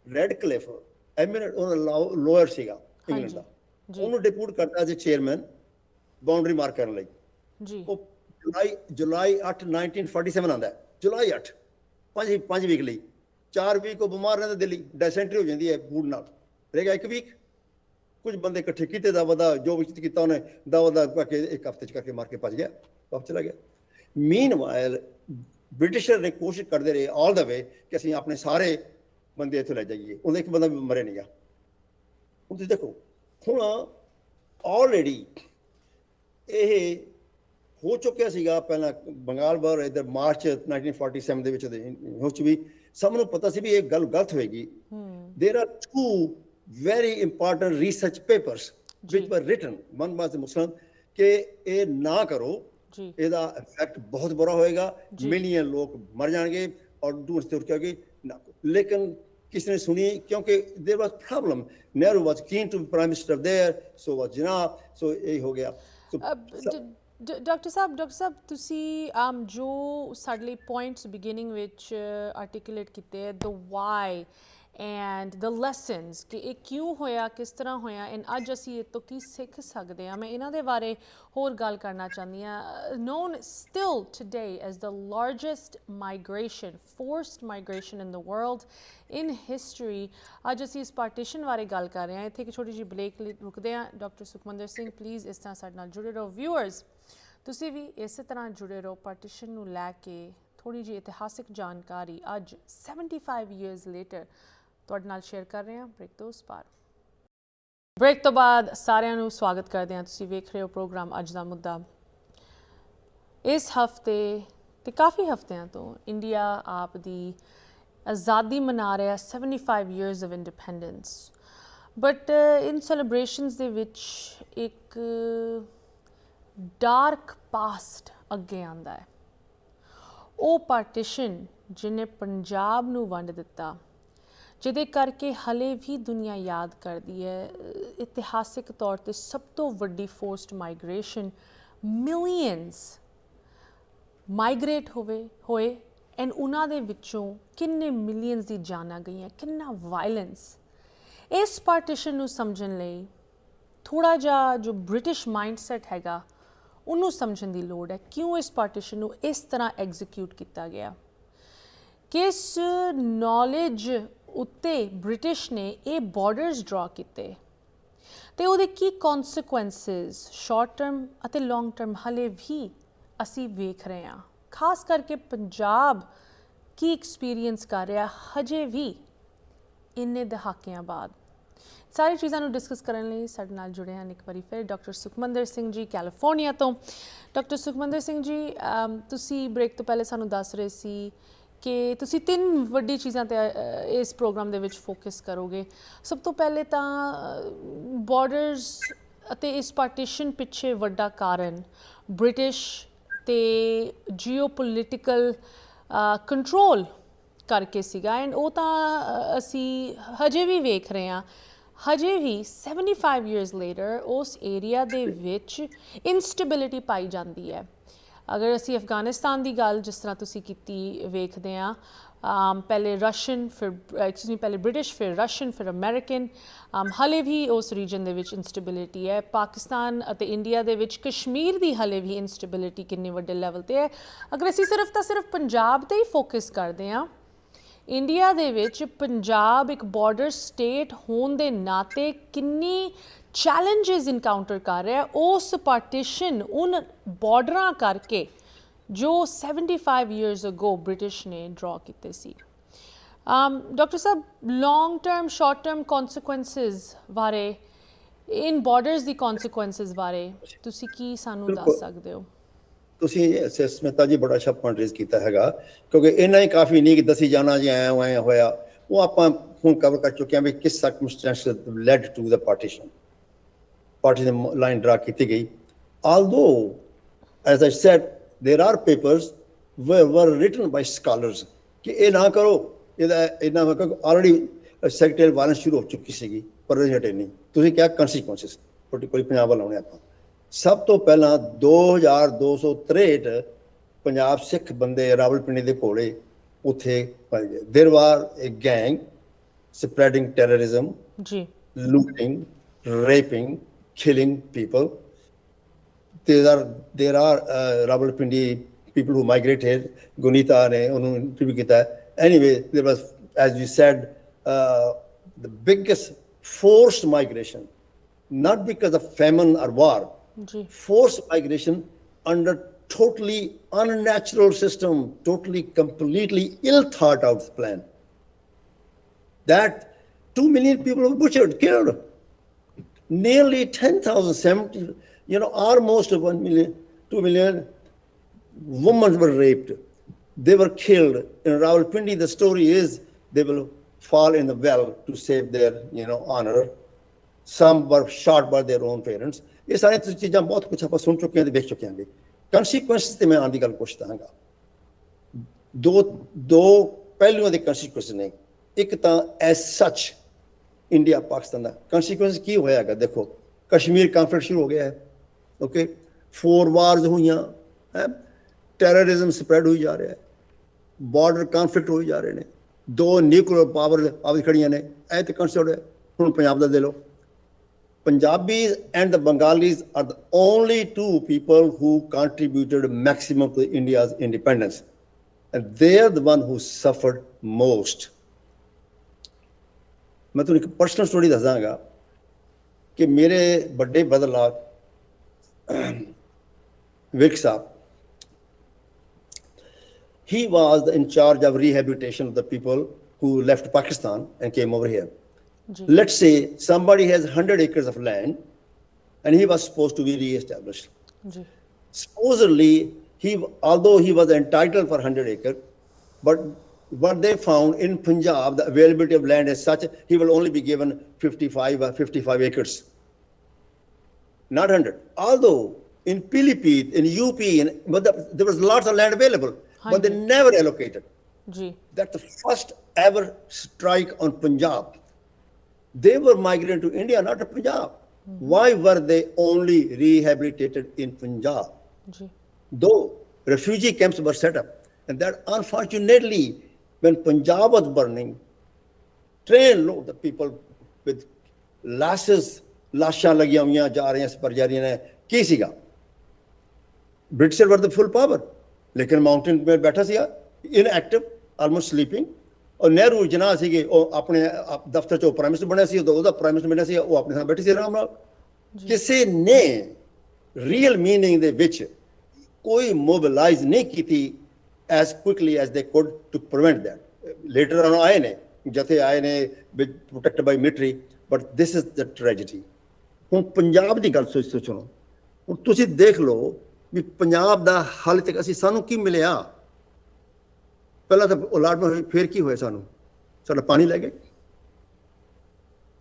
ਰੈਡ ਕਲਿਫ ਐਮਿਨੈਂਟ ਲੋਅਰ ਸੀਗਾ ਇੰਗਲੈਂਡ ਦਾ, ਉਹਨੂੰ ਡਿਪੂਟ ਕਰਤਾ ਐਜ਼ ਚੇਅਰਮੈਨ ਬਾਉਂਡਰੀ ਮਾਰਕ ਕਰਨ ਲਈ ਜੀ। ਉਹ ਜੁਲਾਈ 8 1947 ਆਉਂਦਾ, ਜੁਲਾਈ 8। 5 ਵੀਕ ਲਈ 4 ਵੀਕ ਉਹ ਬਿਮਾਰ ਰਹਿੰਦਾ ਦਿੱਲੀ ਡਾਇਸੈਂਟਰੀ ਹੋ ਜਾਂਦੀ ਹੈ ਫੂਡ ਨਾਲ ਰਹੇਗਾ 1 ਵੀਕ ਕੁਝ ਬੰਦੇ ਇਕੱਠੇ ਕੀਤੇ ਦਾ ਵਧਾ ਜੋ ਵੀ ਕੀਤਾ ਉਹਨੇ ਦਾ ਵਧਾ ਕਰਕੇ 1 ਹਫ਼ਤੇ ਚ ਕਰਕੇ ਮਾਰ ਕੇ ਭੱਜ ਗਿਆ ਵਾਪਸ ਚਲਾ ਗਿਆ ਮੀਨਵਾਈਲ ਬ੍ਰਿਟਿਸ਼ਰ ਨੇ ਕੋਸ਼ਿਸ਼ ਕਰਦੇ ਰਹੇ ਆਲ ਦਾ ਵੇ ਕਿ ਅਸੀਂ ਆਪਣੇ ਸਾਰੇ ਬੰਦੇ ਇੱਥੋਂ ਲੈ ਜਾਈਏ ਉਹਦਾ ਇੱਕ ਬੰਦਾ ਵੀ ਮਰੇ ਨਹੀਂ ਗਿਆ ਹੁਣ ਤੁਸੀਂ ਦੇਖੋ ਹੁਣ ਆਲਰੇਡੀ ਇਹ ਹੋ ਚੁੱਕਿਆ ਸੀਗਾ ਪਹਿਲਾਂ ਬੰਗਾਲ ਬਾਰ ਇੱਧਰ ਮਾਰਚ 1947 ਦੇ ਵਿੱਚ ਹੋ ਚ ਵੀ ਸਭ ਨੂੰ ਪਤਾ ਸੀ ਵੀ ਇਹ ਗੱਲ ਗਲਤ ਹੋਏਗੀ ਦੇਰ R 2 very important research papers which were written one was the Muslim ਕਿ ਇਹ ਨਾ ਕਰੋ ਇਹਦਾ ਇਫੈਕਟ ਬਹੁਤ ਬੁਰਾ ਹੋਏਗਾ ਮਿਲੀਅਨ ਲੋਕ ਮਰ ਜਾਣਗੇ ਔਰ ਦੂਰ ਸੇ ਕਿਉਂਕਿ ਲੇਕਿਨ ਕਿਸੇ ਨੇ ਸੁਣੀ ਕਿਉਂਕਿ there was problem Nehru was keen to be prime minister there so was Jinnah so ਇਹ ਹੋ ਗਿਆ ਡਾਕਟਰ ਸਾਹਿਬ ਤੁਸੀਂ ਜੋ ਸਾਡੇ ਲਈ ਪੁਆਇੰਟਸ ਬਿਗਿਨਿੰਗ ਵਿੱਚ ਆਰਟੀਕੂਲੇਟ ਕੀਤੇ ਹੈ the why and the lessons ਕਿ ਇਹ ਕਿਉਂ ਹੋਇਆ ਕਿਸ ਤਰ੍ਹਾਂ ਹੋਇਆ ਐਂਡ ਅੱਜ ਅਸੀਂ ਇਹ ਤੋਂ ਕੀ ਸਿੱਖ ਸਕਦੇ ਹਾਂ ਮੈਂ ਇਹਨਾਂ ਦੇ ਬਾਰੇ ਹੋਰ ਗੱਲ ਕਰਨਾ ਚਾਹੁੰਦੀ ਹਾਂ known still today as the largest migration forced migration in the world in history ਅੱਜ ਅਸੀਂ ਇਸ ਪਾਰਟੀਸ਼ਨ ਬਾਰੇ ਗੱਲ ਕਰ ਰਹੇ ਹਾਂ ਇੱਥੇ ਇੱਕ ਛੋਟੀ ਜਿਹੀ ਬ੍ਰੇਕ ਰੁਕਦੇ ਹਾਂ ਡਾਕਟਰ ਸੁਖਮੰਦਰ ਸਿੰਘ ਪਲੀਜ਼ ਇਸ ਤਰ੍ਹਾਂ ਸਾਡੇ ਨਾਲ ਜੁੜੇ ਰਹੋ ਵਿਊਅਰਸ ਤੁਸੀਂ ਵੀ ਇਸੇ ਤਰ੍ਹਾਂ ਜੁੜੇ ਰਹੋ ਪਾਰਟੀਸ਼ਨ ਨੂੰ ਲੈ ਕੇ ਥੋੜ੍ਹੀ ਜਿਹੀ ਇਤਿਹਾਸਿਕ ਜਾਣਕਾਰੀ ਅੱਜ 75 years later ਤੁਹਾਡੇ ਨਾਲ ਸ਼ੇਅਰ ਕਰ ਰਹੇ ਹਾਂ ਬ੍ਰੇਕ ਤੋਂ ਉਸ ਪਾਰ ਬ੍ਰੇਕ ਤੋਂ ਬਾਅਦ ਸਾਰਿਆਂ ਨੂੰ ਸਵਾਗਤ ਕਰਦੇ ਹਾਂ ਤੁਸੀਂ ਵੇਖ ਰਹੇ ਹੋ ਪ੍ਰੋਗਰਾਮ ਅੱਜ ਦਾ ਮੁੱਦਾ ਇਸ ਹਫਤੇ ਤੇ ਕਾਫੀ ਹਫਤਿਆਂ ਤੋਂ ਇੰਡੀਆ ਆਪ ਦੀ ਆਜ਼ਾਦੀ ਮਨਾ ਰਿਹਾ 75 years of independence but in celebrations ਦੇ ਵਿੱਚ ਇੱਕ ਡਾਰਕ ਪਾਸਟ ਅੱਗੇ ਆਉਂਦਾ ਹੈ ਉਹ ਪਾਰਟੀਸ਼ਨ ਜਿਹਨੇ ਪੰਜਾਬ ਨੂੰ ਵੰਡ ਦਿੱਤਾ ਜਿਹਦੇ ਕਰਕੇ ਹਲੇ ਵੀ ਦੁਨੀਆ ਯਾਦ ਕਰਦੀ ਹੈ ਇਤਿਹਾਸਿਕ ਤੌਰ 'ਤੇ ਸਭ ਤੋਂ ਵੱਡੀ ਫੋਰਸਡ ਮਾਈਗ੍ਰੇਸ਼ਨ ਮਿਲੀਅਨਸ ਮਾਈਗ੍ਰੇਟ ਹੋਏ ਐਂਡ ਉਹਨਾਂ ਦੇ ਵਿੱਚੋਂ ਕਿੰਨੇ ਮਿਲੀਅਨਸ ਦੀ ਜਾਨਾਂ ਗਈਆਂ ਕਿੰਨਾ ਵਾਇਲੈਂਸ ਇਸ ਪਾਰਟੀਸ਼ਨ ਨੂੰ ਸਮਝਣ ਲਈ ਥੋੜ੍ਹਾ ਜਿਹਾ ਜੋ ਬ੍ਰਿਟਿਸ਼ ਮਾਈਂਡਸੈਟ ਹੈਗਾ ਉਹਨੂੰ ਸਮਝਣ ਦੀ ਲੋੜ ਹੈ ਕਿਉਂ ਇਸ ਪਾਰਟੀਸ਼ਨ ਨੂੰ ਇਸ ਤਰ੍ਹਾਂ ਐਗਜ਼ੀਕਿਊਟ ਕੀਤਾ ਗਿਆ ਕਿਸ ਨੌਲੇਜ ਉੱਤੇ ਬ੍ਰਿਟਿਸ਼ ਨੇ ਇਹ ਬਾਰਡਰਸ ਡਰਾ ਕੀਤੇ ਤੇ ਉਹਦੇ ਕੀ ਕੌਨਸੀਕੁਐਂਸਿਸ ਸ਼ਾਰਟ ਟਰਮ ਅਤੇ ਲੌਂਗ ਟਰਮ ਹਲੇ ਵੀ ਅਸੀਂ ਵੇਖ ਰਹੇ ਹਾਂ ਖਾਸ ਕਰਕੇ ਪੰਜਾਬ ਕੀ ਐਕਸਪੀਰੀਅੰਸ ਕਰ ਰਿਹਾ ਹਜੇ ਵੀ ਇੰਨੇ ਦਹਾਕਿਆਂ ਬਾਅਦ ਸਾਰੀ ਚੀਜ਼ਾਂ ਨੂੰ ਡਿਸਕਸ ਕਰਨ ਲਈ ਸਾਡੇ ਨਾਲ ਜੁੜੇ ਹਨ ਇੱਕ ਵਾਰੀ ਫਿਰ ਡਾਕਟਰ ਸੁਖਮੰਦਰ ਸਿੰਘ ਜੀ ਕੈਲੀਫੋਰਨੀਆ ਤੋਂ ਡਾਕਟਰ ਸੁਖਮੰਦਰ ਸਿੰਘ ਜੀ ਤੁਸੀਂ ਬ੍ਰੇਕ ਤੋਂ ਪਹਿਲੇ ਸਾਨੂੰ ਦੱਸ ਰਹੇ ਸੀ ਕਿ ਤੁਸੀਂ 3 ਵੱਡੀ ਚੀਜ਼ਾਂ 'ਤੇ ਇਸ ਪ੍ਰੋਗਰਾਮ ਦੇ ਵਿੱਚ ਫੋਕਸ ਕਰੋਗੇ ਸਭ ਤੋਂ ਪਹਿਲੇ ਤਾਂ ਬਾਰਡਰਸ ਅਤੇ ਇਸ ਪਾਰਟੀਸ਼ਨ ਪਿੱਛੇ ਵੱਡਾ ਕਾਰਨ ਬ੍ਰਿਟਿਸ਼ ਅਤੇ ਜੀਓਪੋਲੀਟੀਕਲ ਕੰਟਰੋਲ ਕਰਕੇ ਸੀਗਾ ਐਂਡ ਉਹ ਤਾਂ ਅਸੀਂ ਹਜੇ ਵੀ ਵੇਖ ਰਹੇ ਹਾਂ ਹਜੇ ਵੀ 75 years later ਉਸ ਏਰੀਆ ਦੇ ਵਿੱਚ ਇਨਸਟੇਬਿਲਿਟੀ ਪਾਈ ਜਾਂਦੀ ਹੈ ਅਗਰ ਅਸੀਂ ਅਫਗਾਨਿਸਤਾਨ ਦੀ ਗੱਲ ਜਿਸ ਤਰ੍ਹਾਂ ਤੁਸੀਂ ਕੀਤੀ ਵੇਖਦੇ ਹਾਂ ਪਹਿਲੇ ਰਸ਼ੀਅਨ ਪਹਿਲੇ ਬ੍ਰਿਟਿਸ਼ ਫਿਰ ਰਸ਼ੀਅਨ ਫਿਰ ਅਮਰੀਕਨ ਹਲੇ ਵੀ ਉਸ ਰੀਜਨ ਦੇ ਵਿੱਚ ਇਨਸਟੇਬਿਲਿਟੀ ਹੈ ਪਾਕਿਸਤਾਨ ਅਤੇ ਇੰਡੀਆ ਦੇ ਵਿੱਚ ਕਸ਼ਮੀਰ ਦੀ ਹਲੇ ਵੀ ਇਨਸਟੇਬਿਲਿਟੀ ਕਿੰਨੇ ਵੱਡੇ ਲੈਵਲ 'ਤੇ ਹੈ ਅਗਰ ਅਸੀਂ ਸਿਰਫ ਪੰਜਾਬ 'ਤੇ ਹੀ ਫੋਕਸ ਕਰਦੇ ਹਾਂ ਇੰਡੀਆ ਦੇ ਵਿੱਚ ਪੰਜਾਬ ਇੱਕ ਬਾਰਡਰ ਸਟੇਟ ਹੋਣ ਦੇ ਨਾਤੇ ਕਿੰਨੀ ਚੈਲੰਜਸ ਇਨਕਾਊਂਟਰ ਕਰ ਰਿਹਾ ਉਸ ਪਾਰਟੀਸ਼ਨ ਉਨ ਬਾਰਡਰਾਂ ਕਰਕੇ ਜੋ 75 years ago ਬ੍ਰਿਟਿਸ਼ ਨੇ ਡਰਾ ਕੀਤੇ ਸੀ ਡਾਕਟਰ ਸਾਹਿਬ ਲੌਂਗ ਟਰਮ ਸ਼ਾਰਟ ਟਰਮ ਕੌਨਸੀਕੁਐਂਸਿਸ ਬਾਰੇ ਇਨ ਬਾਰਡਰਸ ਦੀ ਕੌਨਸੀਕੁਐਂਸਿਸ ਬਾਰੇ ਤੁਸੀਂ ਕੀ ਸਾਨੂੰ ਦੱਸ ਸਕਦੇ ਹੋ ਤੁਸੀਂ ਅਸੈਸਮੈਂਟ ਜੀ ਬੜਾ ਅੱਛਾ ਪੁਆਇੰਟ ਰੇਜ਼ ਕੀਤਾ ਹੈਗਾ ਕਿਉਂਕਿ ਇੰਨਾ ਹੀ ਕਾਫੀ ਨਹੀਂ ਕਿ ਦੱਸੀ ਜਾਣਾ ਜੀ ਐਂ ਹੋਇਆ ਉਹ ਆਪਾਂ ਹੁਣ ਕਵਰ ਕਰ ਚੁੱਕੇ ਹਾਂ ਵੀ ਕਿਸ circumstances led to the partition line draw ਕੀਤੀ ਗਈ although as I said there are papers were written by scholars ਕਿ ਇਹ ਨਾ ਕਰੋ ਇਹਦਾ ਇੰਨਾ ਆਲਰੇਡੀ ਸੈਕਟਰੀਅਲ ਵਾਇਲੈਂਸ ਸ਼ੁਰੂ ਹੋ ਚੁੱਕੀ ਸੀਗੀ ਪਰ ਹਟੇ ਨਹੀਂ ਤੁਸੀਂ ਕਿਹਾ ਕੰਸੀਕੁਐਂਸਿਸ ਕੋਈ ਪੰਜਾਬ ਵੱਲ ਆਉਣੇ ਆਪਾਂ ਸਭ ਤੋਂ ਪਹਿਲਾਂ 2263 ਪੰਜਾਬ ਸਿੱਖ ਬੰਦੇ ਰਾਵਲਪਿੰਡੀ ਦੇ ਕੋਲੇ ਉੱਥੇ ਪਾਏ ਗਏ there were a gang spreading terrorism ਜੀ looting raping killing people there are Rawalpindi people who migrated Gunita ਨੇ ਉਹਨੂੰ ਇੰਟਰਵਿਊ ਕੀਤਾ Anyway, there was, as you said, the biggest forced migration, not because of famine or war, forced migration under totally unnatural system, totally, completely ill thought out plan. That 2 million people were butchered, killed. Nearly 10,000, 70, almost 1 million, 2 million women were raped. They were killed. In Rawalpindi, the story is they will fall in the well to save their, honor. Some were shot by their own parents. ये सारी चीज़ां बहुत कुछ आप सुन चुके हैं, देख चुके हैं. Consequences ते मैं आने की गल कोशिश करूँगा. दो पहलुओं के consequences ने. एक तो as such इंडिया पाकिस्तान का consequences की होएगा. देखो कश्मीर कॉन्फ्लिक्ट शुरू हो गया है. ओके, 4 wars हुई हैं, terrorism spread हुई जा रहा है, border conflict होई जा रहे ने, 2 nuclear power आप खड़ियां ने. ऐ ते कंसिडर है. हुण पंजाब दा दे लो. Punjabis and the Bengalis are the only 2 people who contributed maximum to India's independence, and they are the one who suffered most. मैं तुम एक पर्सनल स्टोरी दसांगा कि मेरे बड़े बदलाव विक साहब, he was in charge of rehabilitation of the people who left Pakistan and came over here. Let's say somebody has 100 acres of land and he was supposed to be re-established. Supposedly, although he was entitled for 100 acres, but what they found in Punjab, the availability of land is such, he will only be given 55 acres, not 100. Although in Pilipit, in UP, there was lots of land available, but they never allocated. That's the first ever strike on Punjab. They were migrating to India, not to Punjab. Why were they only rehabilitated in Punjab? Though refugee camps were set up, and that unfortunately, when Punjab was burning, train load of people with lashes, lashaं लगियां हुईयां जा रही हैं, पर जा रही हैं. की सीगा? British were the full power, लेकिन mountain में बैठा सीगा, inactive, almost sleeping. और नेहरू जनाह सीगे, ਉਹ ਆਪਣੇ ਦਫ਼ਤਰ ਚੋਂ ਪ੍ਰਾਈਮ ਮਿਨਿਸਟਰ ਬਣਿਆ ਸੀ, ਉਹਦਾ ਪ੍ਰਾਈਮ ਮਿਨਿਸਟਰ ਬਣਿਆ ਸੀ, ਉਹ ਆਪਣੇ ਸਾਹ ਬੈਠੀ ਸੀ ਆਰਾਮ ਨਾਲ. ਕਿਸੇ ਨੇ ਰੀਅਲ ਮੀਨਿੰਗ ਦੇ ਵਿੱਚ ਕੋਈ ਮੋਬਿਲਾਈਜ਼ ਨਹੀਂ ਕੀਤੀ as quickly as they could to prevent that. Later on ਆਏ ਨੇ, ਜਥੇ ਆਏ ਨੇ protected by military, but this is the tragedy. ਹੁਣ ਪੰਜਾਬ ਦੀ ਗੱਲ ਸੋਚੋ. ਹੁਣ ਤੁਸੀਂ ਦੇਖ ਲਓ ਵੀ ਪੰਜਾਬ ਦਾ ਹਾਲੇ ਤੱਕ ਸਾਨੂੰ ਕੀ ਮਿਲਿਆ. ਪਹਿਲਾਂ ਤਾਂ ਅਲਾਟਮੈਂਟ, ਫਿਰ ਕੀ ਹੋਇਆ ਸਾਨੂੰ? ਸਾਡਾ ਪਾਣੀ ਲੈ ਗਏ,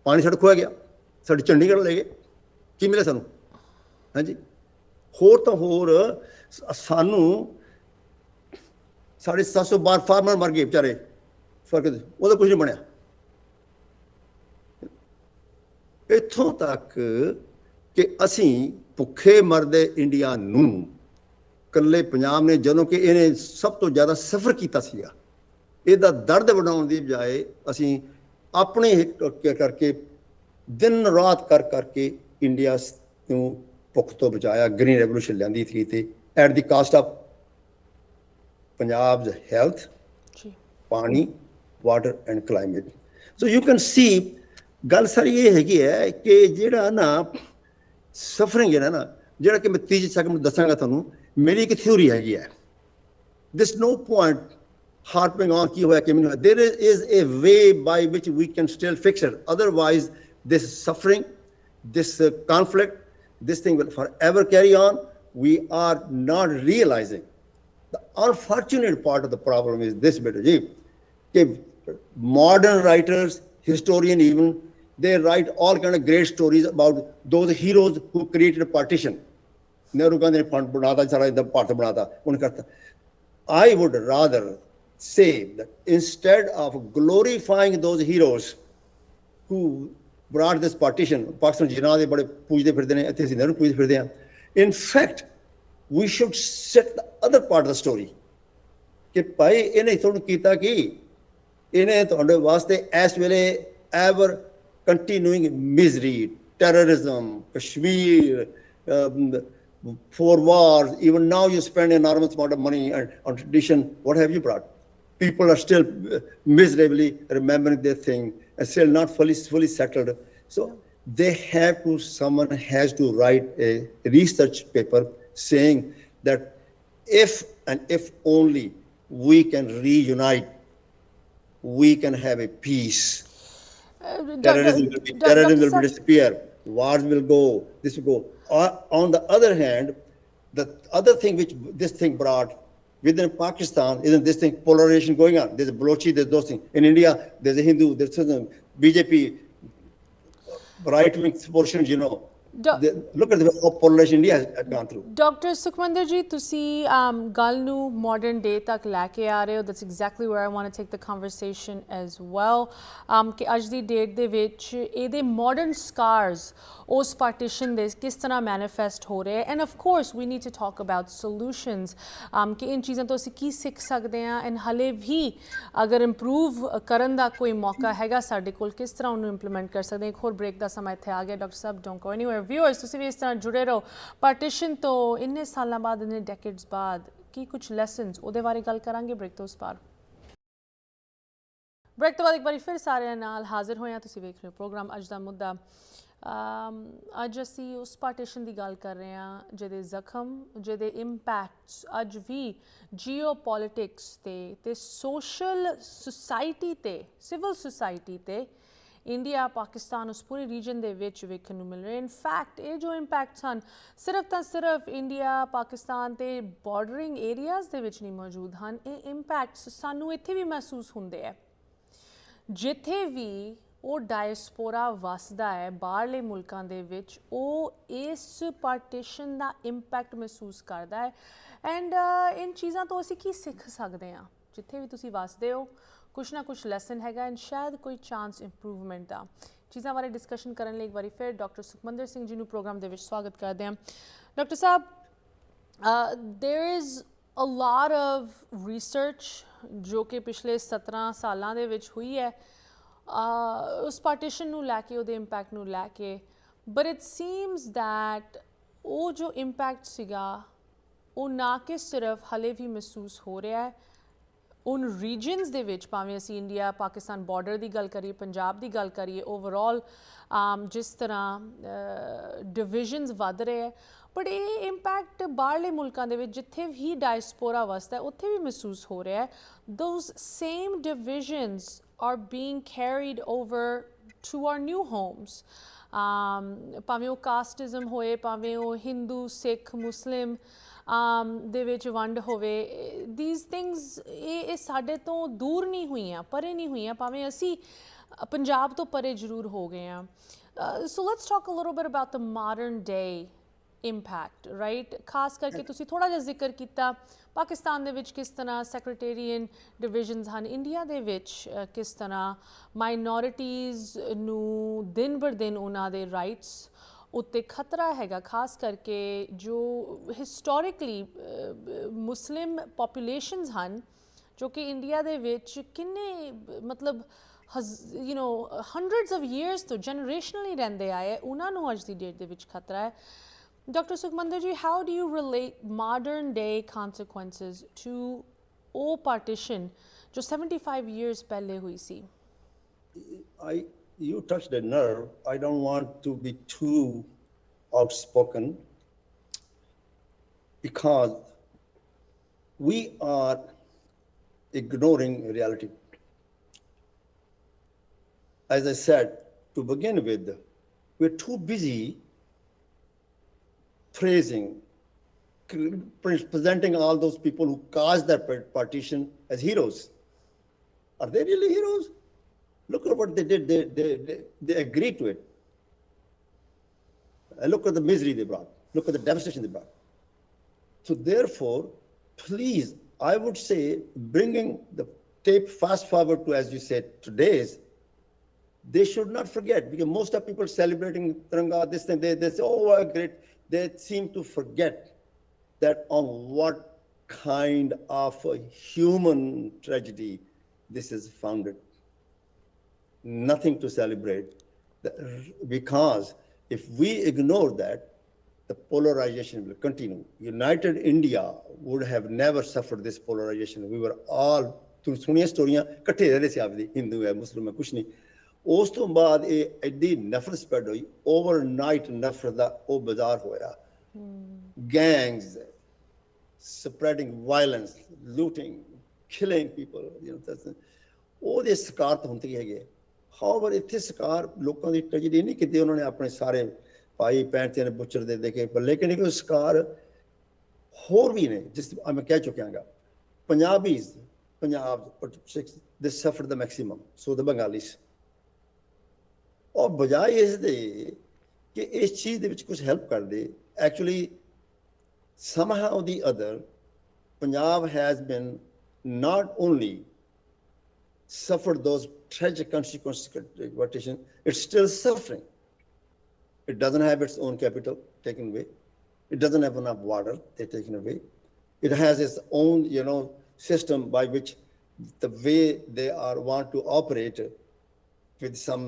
ਪਾਣੀ ਸਾਡਾ ਖੋਇਆ ਗਿਆ, ਸਾਡੇ ਚੰਡੀਗੜ੍ਹ ਲੈ ਗਏ. ਕੀ ਮਿਲਿਆ ਸਾਨੂੰ? ਹਾਂਜੀ, ਹੋਰ ਤਾਂ ਹੋਰ ਸਾਨੂੰ ਸਾਡੇ 712 ਫਾਰਮਰ ਮਰ ਗਏ ਵਿਚਾਰੇ, ਫਰਕ ਉਹਦਾ ਕੁਝ ਨਹੀਂ ਬਣਿਆ. ਇੱਥੋਂ ਤੱਕ ਕਿ ਅਸੀਂ ਭੁੱਖੇ ਮਰਦੇ ਇੰਡੀਆ ਨੂੰ ਕੱਲੇ ਪੰਜਾਬ ਨੇ, ਜਦੋਂ ਕਿ ਇਹਨੇ ਸਭ ਤੋਂ ਜ਼ਿਆਦਾ ਸਫਰ ਕੀਤਾ ਸੀਗਾ, ਇਹਦਾ ਦਰਦ ਵਡਾਉਣ ਦੀ ਬਜਾਏ ਅਸੀਂ ਆਪਣੇ ਕਰਕੇ ਦਿਨ ਰਾਤ ਕਰਕੇ ਇੰਡੀਆ ਨੂੰ ਭੁੱਖ ਤੋਂ ਬਚਾਇਆ. ਗ੍ਰੀਨ ਰੈਵੋਲੂਸ਼ਨ ਲਿਆਂਦੀ ਸੀ ਤੇ at the caste of Punjab's health, ਪਾਣੀ, water and climate. So you can see ਗੱਲ ਸਾਰੀ ਇਹ ਹੈਗੀ ਹੈ ਕਿ ਜਿਹੜਾ ਨਾ ਸਫਰਿੰਗ ਹੈ ਨਾ, ਜਿਹੜਾ ਕਿ ਮੈਂ ਤੀਜੇ ਸੈਗਮੈਂਟ ਦੱਸਾਂਗਾ ਤੁਹਾਨੂੰ, ਮੇਰੀ ਇੱਕ ਥਿਊਰੀ ਹੈਗੀ ਹੈ. ਦਿਸ ਨੋ ਪੁਆਇੰਟ harping on ਕੀ ਹੋਇਆ ਕਿਵੇਂ ਹੋਇਆ. There is a way by which we can still fix it. Otherwise, this suffering, this conflict, this thing will forever carry on. We are not realizing. The unfortunate part of the problem is this, beta ji, that modern writers, historians even, they write all kind of great stories about those heroes who created partition. Nehru Gandhi ne fund banata, sara idhar bharat banata, unne karta. I would rather say that instead of glorifying those heroes who brought this partition, Pakistan Jinnah de bade poojde phirde ne, ਇੱਥੇ ਅਸੀਂ ਨਹਿਰੂ ਪੂਜਦੇ ਫਿਰਦੇ ਹਾਂ. In fact, we should set the other part of the story. ਕਿ ਭਾਈ ਇਹਨੇ ਤੁਹਾਨੂੰ ਕੀਤਾ ਕੀ? ਇਹਨੇ ਤੁਹਾਡੇ ਵਾਸਤੇ ਇਸ ਵੇਲੇ ever continuing misery, terrorism, Kashmir, 4 wars, even now you spend an enormous amount of money on tradition. What have you brought? people are still miserably remembering their thing and still not fully settled. So they have to, someone has to write a research paper saying that if and if only we can reunite, we can have a peace. Terrorism will disappear, wars will go, this will go. On the other hand, the other thing which this thing brought within Pakistan, isn't this thing, polarization going on? There's a Balochi, there's those things. In India, there's a Hindu, there's a BJP, right-wing portions, you know. Look at the polarization India has gone through. Dr. Sukhmander ji, ਤੁਸੀਂ ਗੱਲ ਨੂੰ modern day ਤੱਕ ਲੈ ਕੇ ਆ ਰਹੇ ਹੋ. That's exactly where I want to take the conversation as well. ਕਿ ਅੱਜ ਦੀ ਡੇਟ ਦੇ ਵਿੱਚ ਇਹਦੇ modern scars ਉਸ partition ਦੇ ਕਿਸ ਤਰ੍ਹਾਂ manifest ਹੋ ਰਹੇ, and of course we need to talk about solutions ਕਿ ਇਨ ਚੀਜ਼ਾਂ ਤੋਂ ਅਸੀਂ ਕੀ ਸਿੱਖ ਸਕਦੇ ਹਾਂ, and ਹਲੇ ਵੀ ਅਗਰ improve ਕਰਨ ਦਾ ਕੋਈ ਮੌਕਾ ਹੈਗਾ ਸਾਡੇ ਕੋਲ, ਕਿਸ ਤਰ੍ਹਾਂ ਉਹਨੂੰ implement ਕਰ ਸਕਦੇ ਹਾਂ. ਇੱਕ ਹੋਰ break ਦਾ ਸਮਾਂ ਇੱਥੇ ਆ ਗਿਆ. Doctor Sahib, don't go anywhere. Viewers, ਤੁਸੀਂ ਵੀ ਇਸ ਤਰ੍ਹਾਂ ਜੁੜੇ ਰਹੋ. Partition ਤੋਂ ਇੰਨੇ ਸਾਲਾਂ ਬਾਅਦ, ਇੰਨੇ decades ਬਾਅਦ ਕੀ ਕੁਝ lessons, ਉਹਦੇ ਬਾਰੇ ਗੱਲ ਕਰਾਂਗੇ break ਤੋਂ ਉਸ ਪਾਰ. ਬ੍ਰੇਕ ਤੋਂ ਬਾਅਦ ਇੱਕ ਵਾਰੀ ਫਿਰ ਸਾਰਿਆਂ ਨਾਲ ਹਾਜ਼ਰ ਹੋਏ ਹਾਂ. ਤੁਸੀਂ ਵੇਖ ਰਹੇ ਹੋ ਪ੍ਰੋਗਰਾਮ ਅੱਜ ਦਾ ਮੁੱਦਾ. ਅੱਜ ਅਸੀਂ ਉਸ ਪਾਰਟੀਸ਼ਨ ਦੀ ਗੱਲ ਕਰ ਰਹੇ ਹਾਂ ਜਿਹਦੇ ਜ਼ਖਮ, ਜਿਹਦੇ ਇੰਪੈਕਟਸ ਅੱਜ ਵੀ ਜੀਓ ਪੋਲੀਟਿਕਸ ਤੇ ਸੋਸ਼ਲ ਸੁਸਾਇਟੀ ਤੇ, ਸਿਵਲ ਸੁਸਾਇਟੀ ਤੇ ਇੰਡੀਆ, ਪਾਕਿਸਤਾਨ, ਉਸ ਪੂਰੇ ਰੀਜਨ ਦੇ ਵਿੱਚ ਵੇਖਣ ਨੂੰ ਮਿਲ ਰਹੇ. ਇਨਫੈਕਟ ਇਹ ਜੋ ਇੰਪੈਕਟਸ ਹਨ ਸਿਰਫ ਤਾਂ ਸਿਰਫ ਇੰਡੀਆ, ਪਾਕਿਸਤਾਨ ਤੇ ਬਾਰਡਰਿੰਗ ਏਰੀਆਜ਼ ਦੇ ਵਿੱਚ ਨਹੀਂ ਮੌਜੂਦ ਹਨ. ਇਹ ਇੰਪੈਕਟਸ ਸਾਨੂੰ ਇੱਥੇ ਵੀ ਮਹਿਸੂਸ ਹੁੰਦੇ ਹੈ. ਜਿੱਥੇ ਵੀ ਉਹ ਡਾਇਸਪੋਰਾ ਵਸਦਾ ਹੈ ਬਾਹਰਲੇ ਮੁਲਕਾਂ ਦੇ ਵਿੱਚ, ਉਹ ਇਸ ਪਾਰਟੀਸ਼ਨ ਦਾ ਇੰਪੈਕਟ ਮਹਿਸੂਸ ਕਰਦਾ ਹੈ. ਐਂਡ ਇਨ ਚੀਜ਼ਾਂ ਤੋਂ ਅਸੀਂ ਕੀ ਸਿੱਖ ਸਕਦੇ ਹਾਂ? ਜਿੱਥੇ ਵੀ ਤੁਸੀਂ ਵਸਦੇ ਹੋ ਕੁਛ ਨਾ ਕੁਛ ਲੈਸਨ ਹੈਗਾ, ਐਂਡ ਸ਼ਾਇਦ ਕੋਈ ਚਾਂਸ ਇੰਪਰੂਵਮੈਂਟ ਦਾ. ਚੀਜ਼ਾਂ ਬਾਰੇ ਡਿਸਕਸ਼ਨ ਕਰਨ ਲਈ ਇੱਕ ਵਾਰੀ ਫਿਰ ਡਾਕਟਰ ਸੁਖਮੰਦਰ ਸਿੰਘ ਜੀ ਨੂੰ ਪ੍ਰੋਗਰਾਮ ਦੇ ਵਿੱਚ ਸਵਾਗਤ ਕਰਦੇ ਹਾਂ. Doctor Sahib, there is a lot of research ਜੋ ਕਿ ਪਿਛਲੇ 17 ਸਾਲਾਂ ਦੇ ਵਿੱਚ ਹੋਈ ਹੈ ਉਸ ਪਾਰਟੀਸ਼ਨ ਨੂੰ ਲੈ ਕੇ, ਉਹਦੇ ਇੰਪੈਕਟ ਨੂੰ ਲੈ ਕੇ. ਬਟ ਇਟ ਸੀਮਸ ਦੈਟ ਉਹ ਜੋ ਇੰਪੈਕਟ ਸੀਗਾ ਉਹ ਨਾ ਕਿ ਸਿਰਫ ਹਲੇ ਵੀ ਮਹਿਸੂਸ ਹੋ ਰਿਹਾ ਹੈ ਉਨ ਰੀਜਨਸ ਦੇ ਵਿੱਚ, ਭਾਵੇਂ ਅਸੀਂ ਇੰਡੀਆ ਪਾਕਿਸਤਾਨ ਬਾਰਡਰ ਦੀ ਗੱਲ ਕਰੀਏ, ਪੰਜਾਬ ਦੀ ਗੱਲ ਕਰੀਏ, ਓਵਰਆਲ ਜਿਸ ਤਰ੍ਹਾਂ ਡਿਵੀਜ਼ਨਸ ਵੱਧ ਰਹੇ ਹੈ, ਬਟ ਇਹ ਇੰਪੈਕਟ ਬਾਹਰਲੇ ਮੁਲਕਾਂ ਦੇ ਵਿੱਚ ਜਿੱਥੇ ਵੀ ਡਾਇਸਪੋਰਾ ਵਸਦਾ ਉੱਥੇ ਵੀ ਮਹਿਸੂਸ ਹੋ ਰਿਹਾ ਹੈ. Those same divisions are being carried over to our new homes. ਭਾਵੇਂ ਉਹ ਕਾਸਟਿਜ਼ਮ ਹੋਏ, ਭਾਵੇਂ ਉਹ ਹਿੰਦੂ, ਸਿੱਖ, ਮੁਸਲਿਮ ਦੇ ਵਿੱਚ ਵੰਡ ਹੋਵੇ, these things ਇਹ ਸਾਡੇ ਤੋਂ ਦੂਰ ਨਹੀਂ ਹੋਈਆਂ, ਪਰੇ ਨਹੀਂ ਹੋਈਆਂ, ਭਾਵੇਂ ਅਸੀਂ ਪੰਜਾਬ ਤੋਂ ਪਰੇ ਜ਼ਰੂਰ ਹੋ ਗਏ ਹਾਂ. So let's talk a little bit about the modern day impact, right? ਖਾਸ ਕਰਕੇ ਤੁਸੀਂ ਥੋੜ੍ਹਾ ਜਿਹਾ ਜ਼ਿਕਰ ਕੀਤਾ ਪਾਕਿਸਤਾਨ ਦੇ ਵਿੱਚ ਕਿਸ ਤਰ੍ਹਾਂ ਸੈਕਟਰੀਏਨ ਡਿਵੀਜ਼ਨਸ ਹਨ, ਇੰਡੀਆ ਦੇ ਵਿੱਚ ਕਿਸ ਤਰ੍ਹਾਂ ਮਾਈਨੋਰਿਟੀਜ਼ ਨੂੰ ਦਿਨ ਬਰ ਦਿਨ ਉਹਨਾਂ ਦੇ ਰਾਈਟਸ ਉੱਤੇ ਖਤਰਾ ਹੈਗਾ, ਖਾਸ ਕਰਕੇ ਜੋ ਹਿਸਟੋਰਿਕਲੀ ਮੁਸਲਿਮ ਪੋਪੂਲੇਸ਼ਨਸ ਹਨ ਜੋ ਕਿ ਇੰਡੀਆ ਦੇ ਵਿੱਚ ਕਿੰਨੇ ਮਤਲਬ hundreds of years ਤੋਂ ਜਨਰੇਸ਼ਨਲੀ ਰਹਿੰਦੇ ਆਏ, ਉਹਨਾਂ ਨੂੰ ਅੱਜ ਦੀ ਡੇਟ ਦੇ ਵਿੱਚ ਖਤਰਾ ਹੈ. Dr. Sukhmander ji, how do you relate modern day consequences to ਉਹ partition ਜੋ 75 years ਪਹਿਲੇ ਹੋਈ ਸੀ? You touched a nerve. I don't want to be too outspoken because we are ignoring reality. As I said, to begin with, we're too busy praising, presenting all those people who caused that partition as heroes. Are they really heroes? Look at what they did. They agreed to it. And look at the misery they brought. Look at the devastation they brought. So therefore, please, I would say, bringing the tape fast forward to, as you said, today's, they should not forget, because most of people celebrating Tiranga, this thing, they say, oh, great. They seem to forget that on what kind of a human tragedy this is founded. Nothing to celebrate, because if we ignore that, the polarization will continue. United India would have never suffered this polarization. We were all ਤੂੰ ਸੁਣੀਆਂ ਸਟੋਰੀਆਂ, ਇਕੱਠੇ ਰਹਿੰਦੇ ਸੀ ਆਪਦੀ, ਹਿੰਦੂ ਹੈ ਮੁਸਲਿਮ ਹੈ ਕੁਛ ਨਹੀਂ। ਉਸ ਤੋਂ ਬਾਅਦ ਇਹ ਐਡੀ ਨਫ਼ਰਤ ਸਪਰੈਡ ਹੋਈ, ਓਵਰਨਾਈਟ ਨਫ਼ਰਤ ਦਾ ਉਹ ਬਾਜ਼ਾਰ ਹੋਇਆ। gangs spreading violence, looting, killing people, you know, that's ਉਹਦੇ ਸ਼ਿਕਾਰ ਤਾਂ ਹੁੰਦੇ ਹੈਗੇ। ਹਾਊਵਰ ਇੱਥੇ ਸ਼ਿਕਾਰ ਲੋਕਾਂ ਦੀ ਟ੍ਰੈਜਡੀ ਨਹੀਂ ਕੀਤੀ ਉਹਨਾਂ ਨੇ, ਆਪਣੇ ਸਾਰੇ ਭਾਈ ਭੈਣ ਤੇ ਬੁੱਚਰ ਦੇ ਦੇਖੇ, ਪਰ ਲੇਕਿਨ ਇੱਕ ਸ਼ਿਕਾਰ ਹੋਰ ਵੀ ਨੇ, ਜਿਸ ਮੈਂ ਕਹਿ ਚੁੱਕਿਆਂਗਾ। ਪੰਜਾਬੀਜ਼, ਪੰਜਾਬ ਦੇ ਸਫਰ ਦਾ ਮੈਕਸੀਮਮ, ਸੋ ਦ ਬੰਗਾਲੀਜ਼। ਔਰ ਬਜਾਏ ਇਸ ਦੇ ਕਿ ਇਸ ਚੀਜ਼ ਦੇ ਵਿੱਚ ਕੁਝ ਹੈਲਪ ਕਰਦੇ, actually somehow or the other, Punjab has been not only suffered those tragic consequences of partition, it's still suffering. It doesn't have its own capital taken away. It doesn't have enough water, they're taken away. It has its own, you know, system by which the way they want to operate with some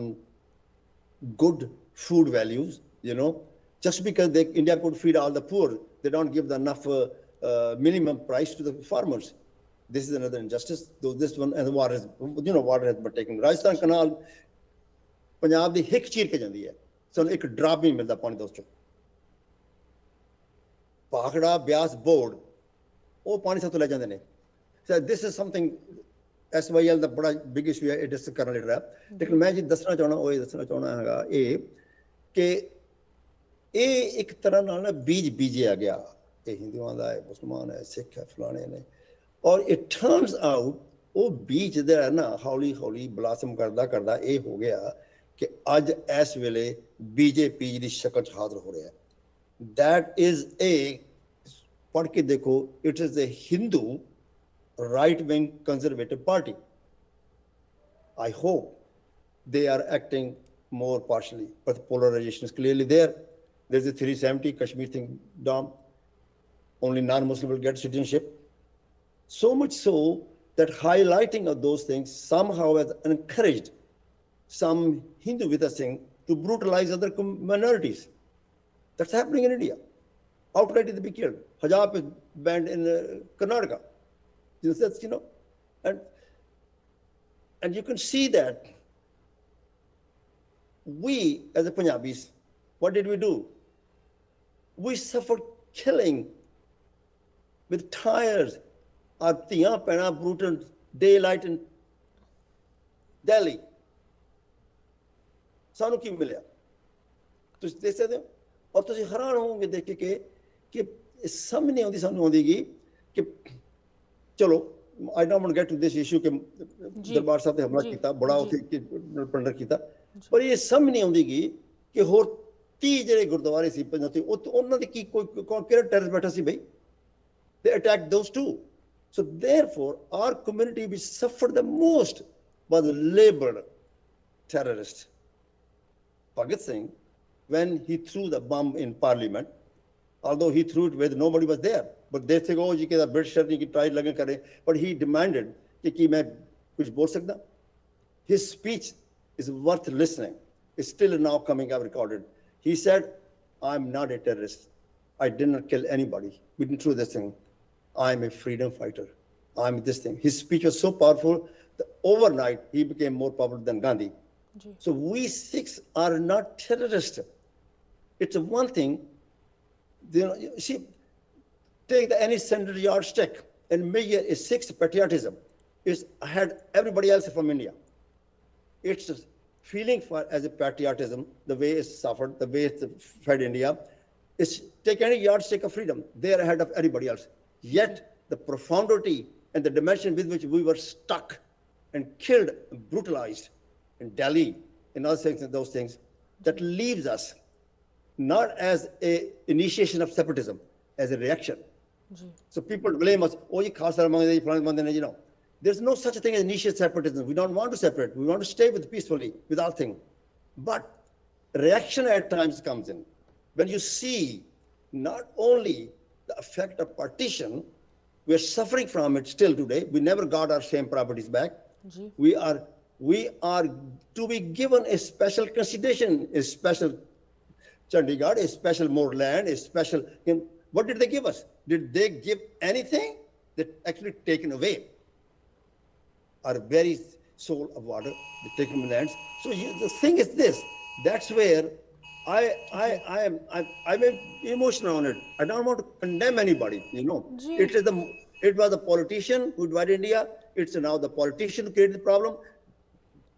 good food values, you know, just because India could feed all the poor, they don't give the enough minimum price to the farmers. This is another injustice. Though this one, and the water is, you know, water has been taken. Rajasthan Canal, Punjab ਦੀ ਹਿੱਕ ਚੀਰ ਕੇ ਜਾਂਦੀ ਹੈ, ਸਾਨੂੰ ਇੱਕ ਡਰਾਪ ਨਹੀਂ ਮਿਲਦਾ ਪਾਣੀ ਦਾ ਉਸ ਚੋਂ। ਭਾਖੜਾ ਬਿਆਸ ਬੋਰਡ ਉਹ ਪਾਣੀ ਸਾਤੋਂ ਲੈ ਜਾਂਦੇ ਨੇ। So this is something SYL ਦਾ ਬੜਾ ਬਿਗ ਇਸ਼ੂ ਹੈ, ਇਹ ਡਿਸਕਸ ਕਰਨ ਲਈ ਰਿਹਾ। ਲੇਕਿਨ ਮੈਂ ਜੀ ਦੱਸਣਾ ਚਾਹੁੰਦਾ, ਉਹ ਇਹ ਦੱਸਣਾ ਚਾਹੁੰਦਾ ਹੈਗਾ ਇਹ ਕਿ ਇਹ ਇੱਕ ਤਰ੍ਹਾਂ ਨਾਲ ਨਾ ਬੀਜ ਬੀਜਿਆ ਗਿਆ, ਇਹ ਹਿੰਦੂਆਂ ਦਾ ਹੈ, ਮੁਸਲਮਾਨ ਹੈ, ਸਿੱਖ ਹੈ, ਫਲਾਣੇ ਨੇ। ਔਰ ਇਟ ਟਰਨਸ ਆਊਟ ਉਹ ਬੀਜ ਜਿਹੜਾ ਨਾ ਹੌਲੀ ਹੌਲੀ ਬਲਾਸਮ ਕਰਦਾ ਕਰਦਾ ਇਹ ਹੋ ਗਿਆ ਕਿ ਅੱਜ ਇਸ ਵੇਲੇ BJP ਦੀ ਸ਼ਕਲ 'ਚ ਹਾਜ਼ਰ ਹੋ ਰਿਹਾ। ਦੈਟ ਇਜ਼ ਏ, ਪੜ੍ਹ ਕੇ ਦੇਖੋ, it is a Hindu right wing conservative party. I hope they are acting more partially, but the polarization is clearly there. There's a 370 Kashmir thing down, only non-Muslim will get citizenship. So much so that highlighting of those things somehow has encouraged some Hindu with a Singh to brutalize other minorities. That's happening in India. Outright they be killed. Hijab is banned in Karnataka. That's, you know, and you can see that we as the Punjabis, what did we do? We suffered killing with tires, our tiyan pehna brutal daylight in Delhi. ਸਾਨੂੰ ਕੀ ਮਿਲਿਆ ਤੁਸੀਂ ਦੇਖ ਸਕਦੇ ਹੋ। ਔਰ ਤੁਸੀਂ ਹੈਰਾਨ ਹੋਵੋਗੇ ਦੇਖ ਕਿ ਸਮਝ ਨਹੀਂ ਆਉਂਦੀ ਸਾਨੂੰ ਆਉਂਦੀਗੀ ਕਿ ਚਲੋ I don't want to get to this issue ਕਿ ਦਰਬਾਰ ਸਾਹਿਬ ਤੇ ਹਮਲਾ ਕੀਤਾ, ਬੜਾ ਉੱਥੇ ਪਲੰਡਰ ਕੀਤਾ, ਪਰ ਇਹ ਸਮਝ ਨਹੀਂ ਆਉਂਦੀਗੀ ਕਿ ਹੋਰ 30 ਜਿਹੜੇ ਗੁਰਦੁਆਰੇ ਸੀ ਪੰਜਾਬ ਤੇ ਉਹਨਾਂ ਦੇ ਕੀ ਕੋਈ ਕਿਹੜਾ ਟੈਰਰਿਸਟ ਬੈਠਾ ਸੀ ਬਈ। They attacked those too. So therefore our community which suffered the most was labeled terrorist. Bhagat Singh, when he threw the bomb in parliament, although he threw it where nobody was there, but they think, oh, the British tried lagin kare, but he demanded कि मैं कुछ बोल सकता। His speech is worth listening. It's still now coming up recorded. He said, I'm not a terrorist. I did not kill anybody. We didn't do this thing. I'm a freedom fighter. I'm this thing. His speech was so powerful that overnight he became more powerful than Gandhi. So we Sikhs are not terrorists. It's one thing, you know, see, take any standard yardstick and measure a Sikh's patriotism. It's had everybody else from India. It's a feeling for as a patriotism, the way it's suffered, the way it's fed India. It's take any yardstick of freedom. They are ahead of everybody else. Yet the profundity and the dimension with which we were stuck and killed and brutalized in Delhi and other things and those things, that leaves us not as a initiation of separatism, as a reaction. So people blame us, oh, you know. There's no such a thing as initiate separatism. We don't want to separate. We want to stay with peacefully with all things. But reaction at times comes in. When you see not only the effect of partition, we're suffering from it still today. We never got our same properties back. We are to be given a special consideration, a special Chandigarh, a special more land, a special, what did they give us? Did they give anything? That actually taken away. are very soul of water, the taken lands. So the thing is this, that's where I'm emotional on it. I don't want to condemn anybody, you know. It was the politician who divided India. It's now the politician who created the problem.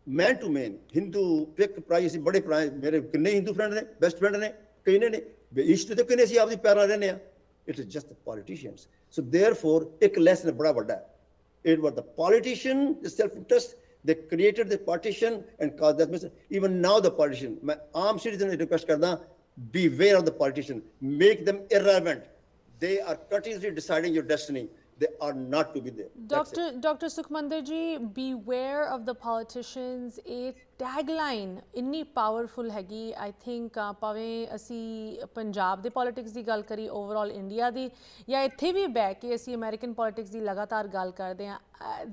Man to man, Hindu pick price, बड़े प्राय मेरे किन्ने हिंदू फ्रेंड ने, बेस्ट फ्रेंड ने, कई ने ईस्ट तो किन्ने सी आपदी पैरा रहने हैं. It is just the politicians. So therefore, एक lesson बड़ा बड़ा है. It was the politician, the self-interest. They created the partition and caused that mess. Even now the partition. मैं आम citizen से request करदा, beware of the politician. Make them irrelevant. They are continuously deciding your destiny. They are not to be there. Dr. Sukhmander ji, beware of the politicians. A tagline ਇੰਨੀ powerful ਹੈਗੀ. I think ਭਾਵੇਂ ਅਸੀਂ ਪੰਜਾਬ ਦੇ politics ਦੀ ਗੱਲ ਕਰੀ, overall India ਦੀ, ਜਾਂ ਇੱਥੇ ਵੀ ਬਹਿ ਕੇ ਅਸੀਂ American politics ਦੀ ਲਗਾਤਾਰ ਗੱਲ ਕਰਦੇ ਹਾਂ.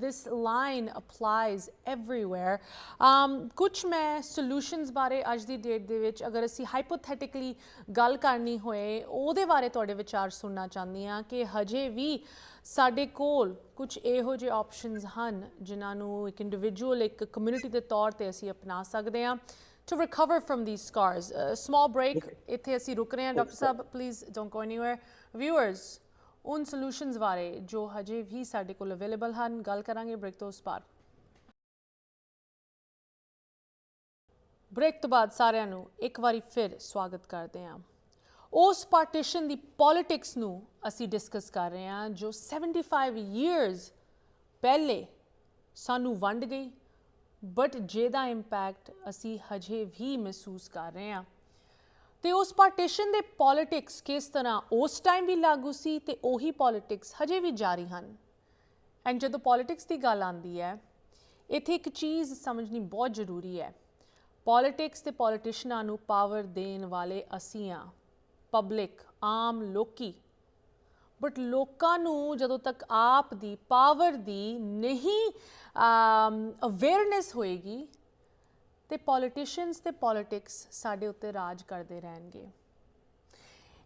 This line applies everywhere. ਕੁਛ ਮੈਂ solutions ਬਾਰੇ ਅੱਜ ਦੀ ਡੇਟ ਦੇ ਵਿੱਚ ਅਗਰ ਅਸੀਂ hypothetically ਗੱਲ ਕਰਨੀ ਹੋਏ ਉਹਦੇ ਬਾਰੇ ਤੁਹਾਡੇ ਵਿਚਾਰ ਸੁਣਨਾ ਚਾਹੁੰਦੀ ਹਾਂ ਕਿ ਹਜੇ ਵੀ ਸਾਡੇ ਕੋਲ ਕੁਝ ਇਹੋ ਜਿਹੇ ਆਪਸ਼ਨਸ ਹਨ ਜਿਨ੍ਹਾਂ ਨੂੰ ਇੱਕ ਇੰਡੀਵਿਜੂਅਲ ਇੱਕ ਕਮਿਊਨਿਟੀ ਦੇ ਤੌਰ ਤੇ ਅਸੀਂ ਅਪਣਾ ਸਕਦੇ ਹਾਂ to recover from these scars. Small break. ਇੱਥੇ ਅਸੀਂ ਰੁਕ ਰਹੇ ਹਾਂ. Doctor Sahib please don't go anywhere. Viewers, ਉਨ ਸੋਲੂਸ਼ਨਸ ਬਾਰੇ ਜੋ ਹਜੇ ਵੀ ਸਾਡੇ ਕੋਲ ਅਵੇਲੇਬਲ ਹਨ ਗੱਲ ਕਰਾਂਗੇ ਬ੍ਰੇਕ ਤੋਂ ਉਸ ਪਾਰ. ਬ੍ਰੇਕ ਤੋਂ ਬਾਅਦ ਸਾਰਿਆਂ ਨੂੰ ਇੱਕ ਵਾਰੀ ਫਿਰ ਸਵਾਗਤ ਕਰਦੇ ਹਾਂ. ਉਸ ਪਾਰਟੀਸ਼ਨ ਦੀ ਪੋਲਿਟਿਕਸ ਨੂੰ ਅਸੀਂ ਡਿਸਕਸ ਕਰ ਰਹੇ ਹਾਂ ਜੋ 75 years ਪਹਿਲੇ ਸਾਨੂੰ ਵੰਡ ਗਈ ਬਟ ਜਿਹਦਾ ਇੰਪੈਕਟ ਅਸੀਂ ਹਜੇ ਵੀ ਮਹਿਸੂਸ ਕਰ ਰਹੇ ਹਾਂ. ਤੇ ਉਸ ਪਾਰਟੀਸ਼ਨ ਦੇ ਪੋਲਿਟਿਕਸ ਕਿਸ ਤਰ੍ਹਾਂ ਉਸ ਟਾਈਮ ਵੀ ਲਾਗੂ ਸੀ ਤੇ ਉਹੀ ਪੋਲਿਟਿਕਸ ਹਜੇ ਵੀ ਜਾਰੀ ਹਨ. ਐਂਡ ਜਦੋਂ ਪੋਲਿਟਿਕਸ ਦੀ ਗੱਲ ਆਉਂਦੀ ਹੈ ਇੱਥੇ ਇੱਕ ਚੀਜ਼ ਸਮਝਣੀ ਬਹੁਤ ਜ਼ਰੂਰੀ ਹੈ. ਪੋਲਿਟਿਕਸ ਤੇ ਪੋਲੀਟੀਸ਼ੀਅਨਾਂ ਨੂੰ ਪਾਵਰ ਦੇਣ ਵਾਲੇ ਅਸੀਂ ਹਾਂ, ਪਬਲਿਕ, ਆਮ ਲੋਕੀ. ਬਟ ਲੋਕਾਂ ਨੂੰ ਜਦੋਂ ਤੱਕ ਆਪ ਦੀ ਪਾਵਰ ਦੀ ਨਹੀਂ ਅਵੇਅਰਨੈਸ ਹੋਏਗੀ ਤੇ ਪੋਲੀਟੀਸ਼ੀਅਨਸ ਤੇ ਪੋਲਿਟਿਕਸ ਸਾਡੇ ਉੱਤੇ ਰਾਜ ਕਰਦੇ ਰਹਿਣਗੇ.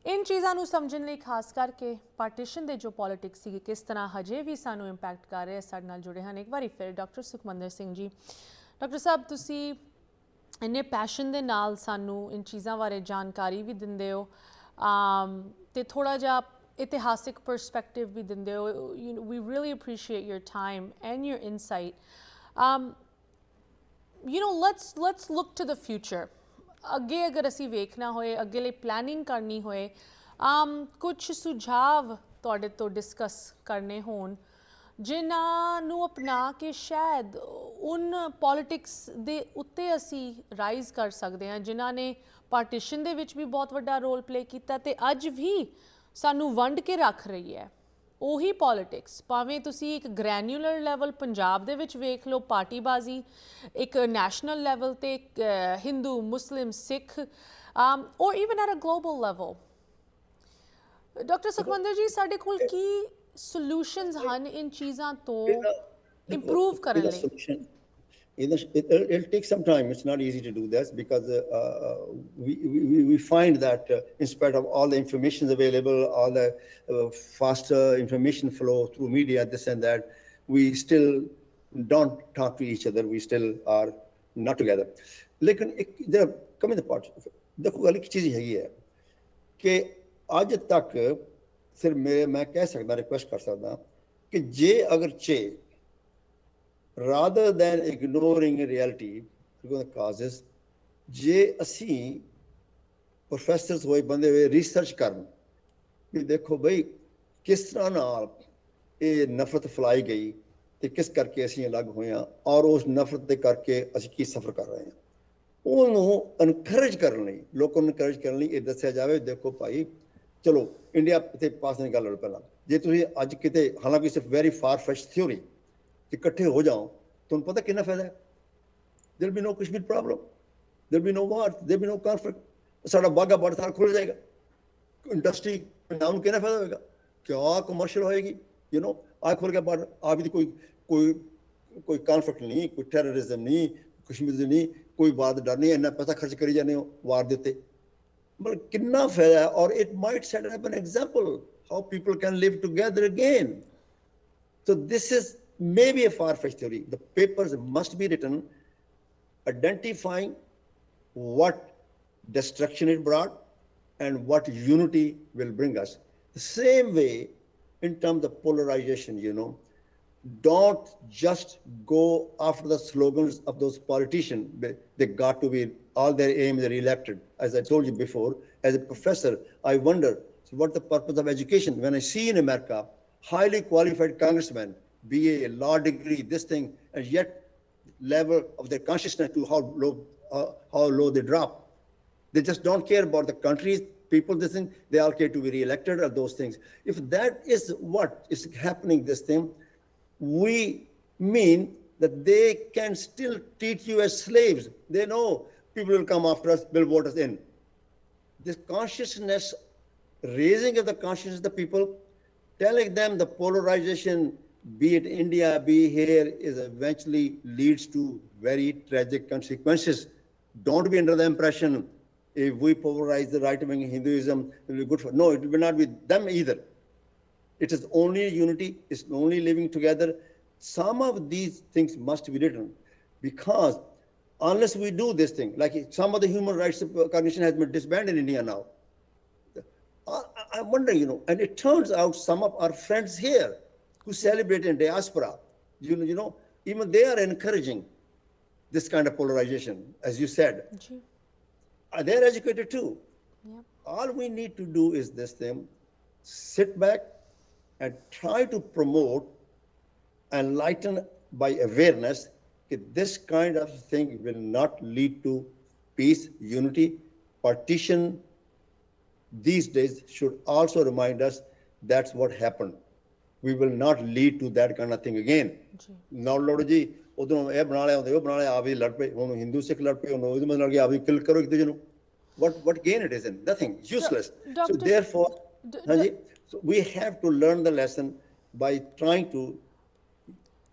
ਇਨ ਚੀਜ਼ਾਂ ਨੂੰ ਸਮਝਣ ਲਈ ਖਾਸ ਕਰਕੇ ਪਾਰਟੀਸ਼ਨ ਦੇ ਜੋ ਪੋਲਿਟਿਕਸ ਸੀ ਕਿਸ ਤਰ੍ਹਾਂ ਹਜੇ ਵੀ ਸਾਨੂੰ ਇੰਪੈਕਟ ਕਰ ਰਹੇ ਸਾਡੇ ਨਾਲ ਜੁੜੇ ਹਨ ਇੱਕ ਵਾਰੀ ਫਿਰ ਡਾਕਟਰ ਸੁਖਮੰਦਰ ਸਿੰਘ ਜੀ. ਡਾਕਟਰ ਸਾਹਿਬ ਤੁਸੀਂ ਇੰਨੇ ਪੈਸ਼ਨ ਦੇ ਨਾਲ ਸਾਨੂੰ ਇਨ ਚੀਜ਼ਾਂ ਬਾਰੇ ਜਾਣਕਾਰੀ ਵੀ ਦਿੰਦੇ ਹੋ ਤੇ ਥੋੜ੍ਹਾ ਜਿਹਾ ਇਤਿਹਾਸਿਕ ਪਰਸਪੈਕਟਿਵ ਵੀ ਦਿੰਦੇ ਹੋ. We really appreciate your time and your insight. You know, let's look to the future. ਅੱਗੇ ਅਗਰ ਅਸੀਂ ਵੇਖਣਾ ਹੋਏ, ਅੱਗੇ ਲਈ ਪਲੈਨਿੰਗ ਕਰਨੀ ਹੋਏ, ਕੁਛ ਸੁਝਾਵ ਤੁਹਾਡੇ ਤੋਂ ਡਿਸਕਸ ਕਰਨੇ ਹੋਣ ਜਿਨ੍ਹਾਂ ਨੂੰ ਅਪਣਾ ਕੇ ਸ਼ਾਇਦ ਉਨ ਪੋਲਿਟਿਕਸ ਦੇ ਉੱਤੇ ਅਸੀਂ ਰਾਈਜ਼ ਕਰ ਸਕਦੇ ਹਾਂ ਜਿਨ੍ਹਾਂ ਨੇ ਪਾਰਟੀਸ਼ਨ ਦੇ ਵਿੱਚ ਵੀ ਬਹੁਤ ਵੱਡਾ ਰੋਲ ਪਲੇ ਕੀਤਾ ਤੇ ਅੱਜ ਵੀ ਸਾਨੂੰ ਵੰਡ ਕੇ ਰੱਖ ਰਹੀ ਹੈ. ਉਹੀ ਪੋਲਿਟਿਕਸ ਭਾਵੇਂ ਤੁਸੀਂ ਇੱਕ ਗ੍ਰੈਨੂਲਰ ਲੈਵਲ ਪੰਜਾਬ ਦੇ ਵਿੱਚ ਵੇਖ ਲਓ, ਪਾਰਟੀਬਾਜ਼ੀ, ਇੱਕ ਨੈਸ਼ਨਲ ਲੈਵਲ 'ਤੇ Hindu, Muslim, Sikh, or even at a global level. Doctor Sukhmandar ji ਸਾਡੇ ਕੋਲ ਕੀ ਸੋਲੂਸ਼ਨਸ ਹਨ ਇਨ ਚੀਜ਼ਾਂ ਤੋਂ ਇੰਪਰੂਵ ਕਰਨ ਲਈ? It'll take some time. It's not easy to do this because we find that in spite of all the information available, all the faster information flow through media, this and that, we still don't talk to each other. We still are not together. लेकिन there come in the part. देखो वाली चीज़ यही है कि आज तक सिर्फ मैं कह सकता रिक्वेस्ट कर सकता कि जे अगर चे rather than ignoring reality because the causes ਜੇ ਅਸੀਂ ਪ੍ਰੋਫੈਸਰਸ ਹੋਏ ਬੰਦੇ ਹੋਏ ਰਿਸਰਚ ਕਰਨ ਵੀ ਦੇਖੋ ਬਈ ਕਿਸ ਤਰ੍ਹਾਂ ਨਾਲ ਇਹ ਨਫ਼ਰਤ ਫੈਲਾਈ ਗਈ ਤੇ ਕਿਸ ਕਰਕੇ ਅਸੀਂ ਅਲੱਗ ਹੋਏ ਹਾਂ ਔਰ ਉਸ ਨਫ਼ਰਤ ਦੇ ਕਰਕੇ ਅਸੀਂ ਕੀ ਸਫਰ ਕਰ ਰਹੇ ਹਾਂ, ਉਹਨੂੰ ਐਨਕਰੇਜ ਕਰਨ ਲਈ, ਲੋਕਾਂ ਨੂੰ ਐਨਕਰੇਜ ਕਰਨ ਲਈ ਇਹ ਦੱਸਿਆ ਜਾਵੇ ਦੇਖੋ ਭਾਈ ਚਲੋ ਇੰਡੀਆ ਤੇ ਪਾਕਿਸਤਾਨ ਦੀ ਗੱਲ ਲੜ ਪਹਿਲਾਂ ਜੇ ਤੁਸੀਂ ਅੱਜ ਕਿਤੇ ਹਾਲਾਂਕਿ ਸਿਰਫ ਵੈਰੀ ਫਾਰ ਫੈਚ ਥਿਓਰੀ ਇਕੱਠੇ ਹੋ ਜਾਓ ਤੁਹਾਨੂੰ ਪਤਾ ਕਿੰਨਾ ਫਾਇਦਾ ਹੈ. there will be no Kashmir problem, there will be no war, there will be no conflict. ਸਾਡਾ ਬਾਗਾ ਬਾਰਡਰ ਸਾਰਾ ਖੁੱਲ ਜਾਏਗਾ, ਇੰਡਸਟਰੀ ਪੰਜਾਬ ਨੂੰ ਕਿੰਨਾ ਫਾਇਦਾ ਹੋਏਗਾ, ਕਿਆ ਕਮਰਸ਼ੀਅਲ ਹੋਏਗੀ, ਯੂ ਨੋ ਆ ਖੁੱਲ ਗਿਆ ਬਾਰਡਰ ਆ ਵੀ ਕੋਈ ਕਨਫਲਿਕਟ ਨਹੀਂ, ਕੋਈ ਟੈਰਰਿਜ਼ਮ ਨਹੀਂ, ਕਸ਼ਮੀਰ ਦੇ ਨਹੀਂ, ਕੋਈ ਬਾਤ ਡਰ ਨਹੀਂ, ਇੰਨਾ ਪੈਸਾ ਖਰਚ ਕਰੀ ਜਾਂਦੇ ਹੋ ਵਾਰ ਦੇ ਉੱਤੇ, ਮਤਲਬ ਕਿੰਨਾ ਫਾਇਦਾ ਹੈ. ਔਰ it might set up N example how people can Liv together again. So this is may be a far-fetched theory. The papers must be written identifying what destruction it brought and what unity will bring us. The same way in terms of polarization, you know, don't just go after the slogans of those politicians. They got to be, all their aims are elected. As I told you before, as a professor, I wonder, so what's the purpose of education? When I see in America, highly qualified congressmen, BA, law degree, this thing, and yet level of their consciousness to how low they drop. They just don't care about the countries, people, this thing, they all care to be re-elected or those things. If that is what is happening, this thing, we mean that they can still treat you as slaves. They know people will come after us, will vote us in. This consciousness, raising of the consciousness of the people, telling them the polarization, be it India, be here, is eventually leads to very tragic consequences. Don't be under the impression if we polarize the right-wing Hinduism, it will be good for. No, it will not be them either. It is only unity, it's only living together. Some of these things must be written because unless we do this thing, like some of the human rights organization has been disbanded in India now. I wonder, you know, and it turns out some of our friends here who celebrate in diaspora, you know, even they are encouraging this kind of polarization, as you said. They're educated too. Yep. All we need to do is this thing, sit back and try to promote and enlighten by awareness that this kind of thing will not lead to peace, unity. Partition these days should also remind us that's what happened. We will not lead to that kind of thing again. Now, Lord ji, ਉਦੋਂ ਇਹ ਬਣਾ ਲਿਆ ਉਹ ਬਣਾ ਲਿਆ ਆਪ ਹੀ ਲੜ ਪਏ ਹੁਣ ਹਿੰਦੂ ਸਿੱਖ ਲੜ ਪਏ ਉਹਨੂੰ ਉਹਦੇ ਨਾਲ ਆਪ ਹੀ ਕਿਲ ਕਰੋ ਇੱਕ ਦੂਜੇ ਨੂੰ what gain it is in nothing, useless. So therefore so we have to learn the lesson by trying to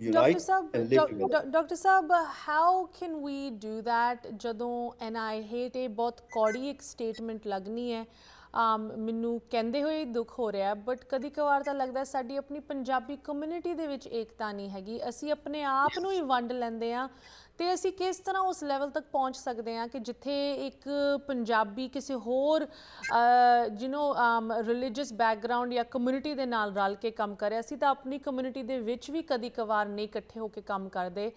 unite and live together. Dr. Saab, how can we do that ਜਦੋਂ and I hate a ਬਹੁਤ ਕੌੜੀ ਇੱਕ ਸਟੇਟਮੈਂਟ ਲੱਗਣੀ ਹੈ ਮੈਨੂੰ ਕਹਿੰਦੇ ਹੋਏ ਦੁੱਖ ਹੋ ਰਿਹਾ ਬਟ ਕਦੀ ਕਵਾਰ ਤਾਂ ਲੱਗਦਾ ਸਾਡੀ ਆਪਣੀ ਪੰਜਾਬੀ ਕਮਿਊਨਿਟੀ ਦੇ ਵਿੱਚ ਏਕਤਾ ਨਹੀਂ ਹੈਗੀ ਅਸੀਂ ਆਪਣੇ ਆਪ ਨੂੰ ਹੀ ਵੰਡ ਲੈਂਦੇ ਆ ਤੇ ਅਸੀਂ ਕਿਸ ਤਰ੍ਹਾਂ ਉਸ ਲੈਵਲ ਤੱਕ ਪਹੁੰਚ ਸਕਦੇ ਆ ਕਿ ਜਿੱਥੇ ਇੱਕ ਪੰਜਾਬੀ ਕਿਸੇ ਹੋਰ ਰਿਲੀਜੀਅਸ ਬੈਕਗ੍ਰਾਉਂਡ ਜਾਂ ਕਮਿਊਨਿਟੀ ਦੇ ਨਾਲ ਰਲ ਕੇ ਕੰਮ ਕਰੇ ਅਸੀਂ ਤਾਂ ਆਪਣੀ ਕਮਿਊਨਿਟੀ ਦੇ ਵਿੱਚ ਵੀ ਕਦੀ ਕਵਾਰ ਨਹੀਂ ਇਕੱਠੇ ਹੋ ਕੇ ਕੰਮ ਕਰਦੇ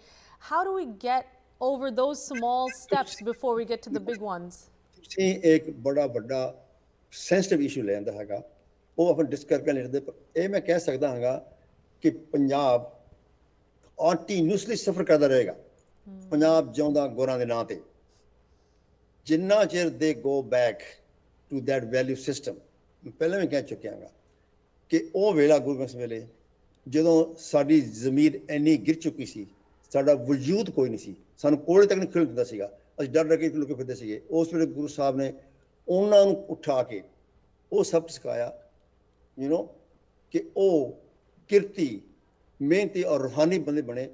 how do we get over those small steps before we get to the big ones ਤੁਸੀਂ ਇੱਕ ਬੜਾ ਵੱਡਾ ਸੈਂਸਿਟਿਵ ਇਸ਼ੂ ਲੈਂਦਾ ਹੈਗਾ ਉਹ ਆਪਾਂ ਡਿਸਕਸ ਕਰ ਲੈਂਦੇ ਇਹ ਮੈਂ ਕਹਿ ਸਕਦਾ ਹਾਂਗਾ ਕਿ ਪੰਜਾਬ ਕੰਟੀਨਿਊਸਲੀ ਸਫਰ ਕਰਦਾ ਰਹੇਗਾ ਪੰਜਾਬ ਜਿਉਂਦਾ ਗੋਰਾਂ ਦੇ ਨਾਂ ਤੇ ਜਿੰਨਾ ਚਿਰ they go back to that value system ਪਹਿਲਾਂ ਵੀ ਕਹਿ ਚੁੱਕਿਆ ਹਾਂਗਾ ਕਿ ਉਹ ਵੇਲਾ ਗੁਰੂ ਗ੍ਰੰਥ ਵੇਲੇ ਜਦੋਂ ਸਾਡੀ ਜ਼ਮੀਰ ਇੰਨੀ ਗਿਰ ਚੁੱਕੀ ਸੀ ਸਾਡਾ ਵਜੂਦ ਕੋਈ ਨਹੀਂ ਸੀ ਸਾਨੂੰ ਕੋਲੇ ਤੱਕ ਨਹੀਂ ਖਿਲ ਦਿੰਦਾ ਸੀਗਾ ਅਸੀਂ ਡਰ ਡਰ ਕੇ ਲੁਕੇ ਫਿਰਦੇ ਸੀਗੇ ਉਸ ਵੇਲੇ ਗੁਰੂ ਸਾਹਿਬ ਨੇ ਉਹਨਾਂ ਨੂੰ ਉਠਾ ਕੇ ਉਹ ਸਬਕ ਸਿਖਾਇਆ ਯੂ ਨੋ ਕਿ ਉਹ ਕਿਰਤੀ ਮਿਹਨਤੀ ਔਰ ਰੂਹਾਨੀ ਬੰਦੇ ਬਣੇ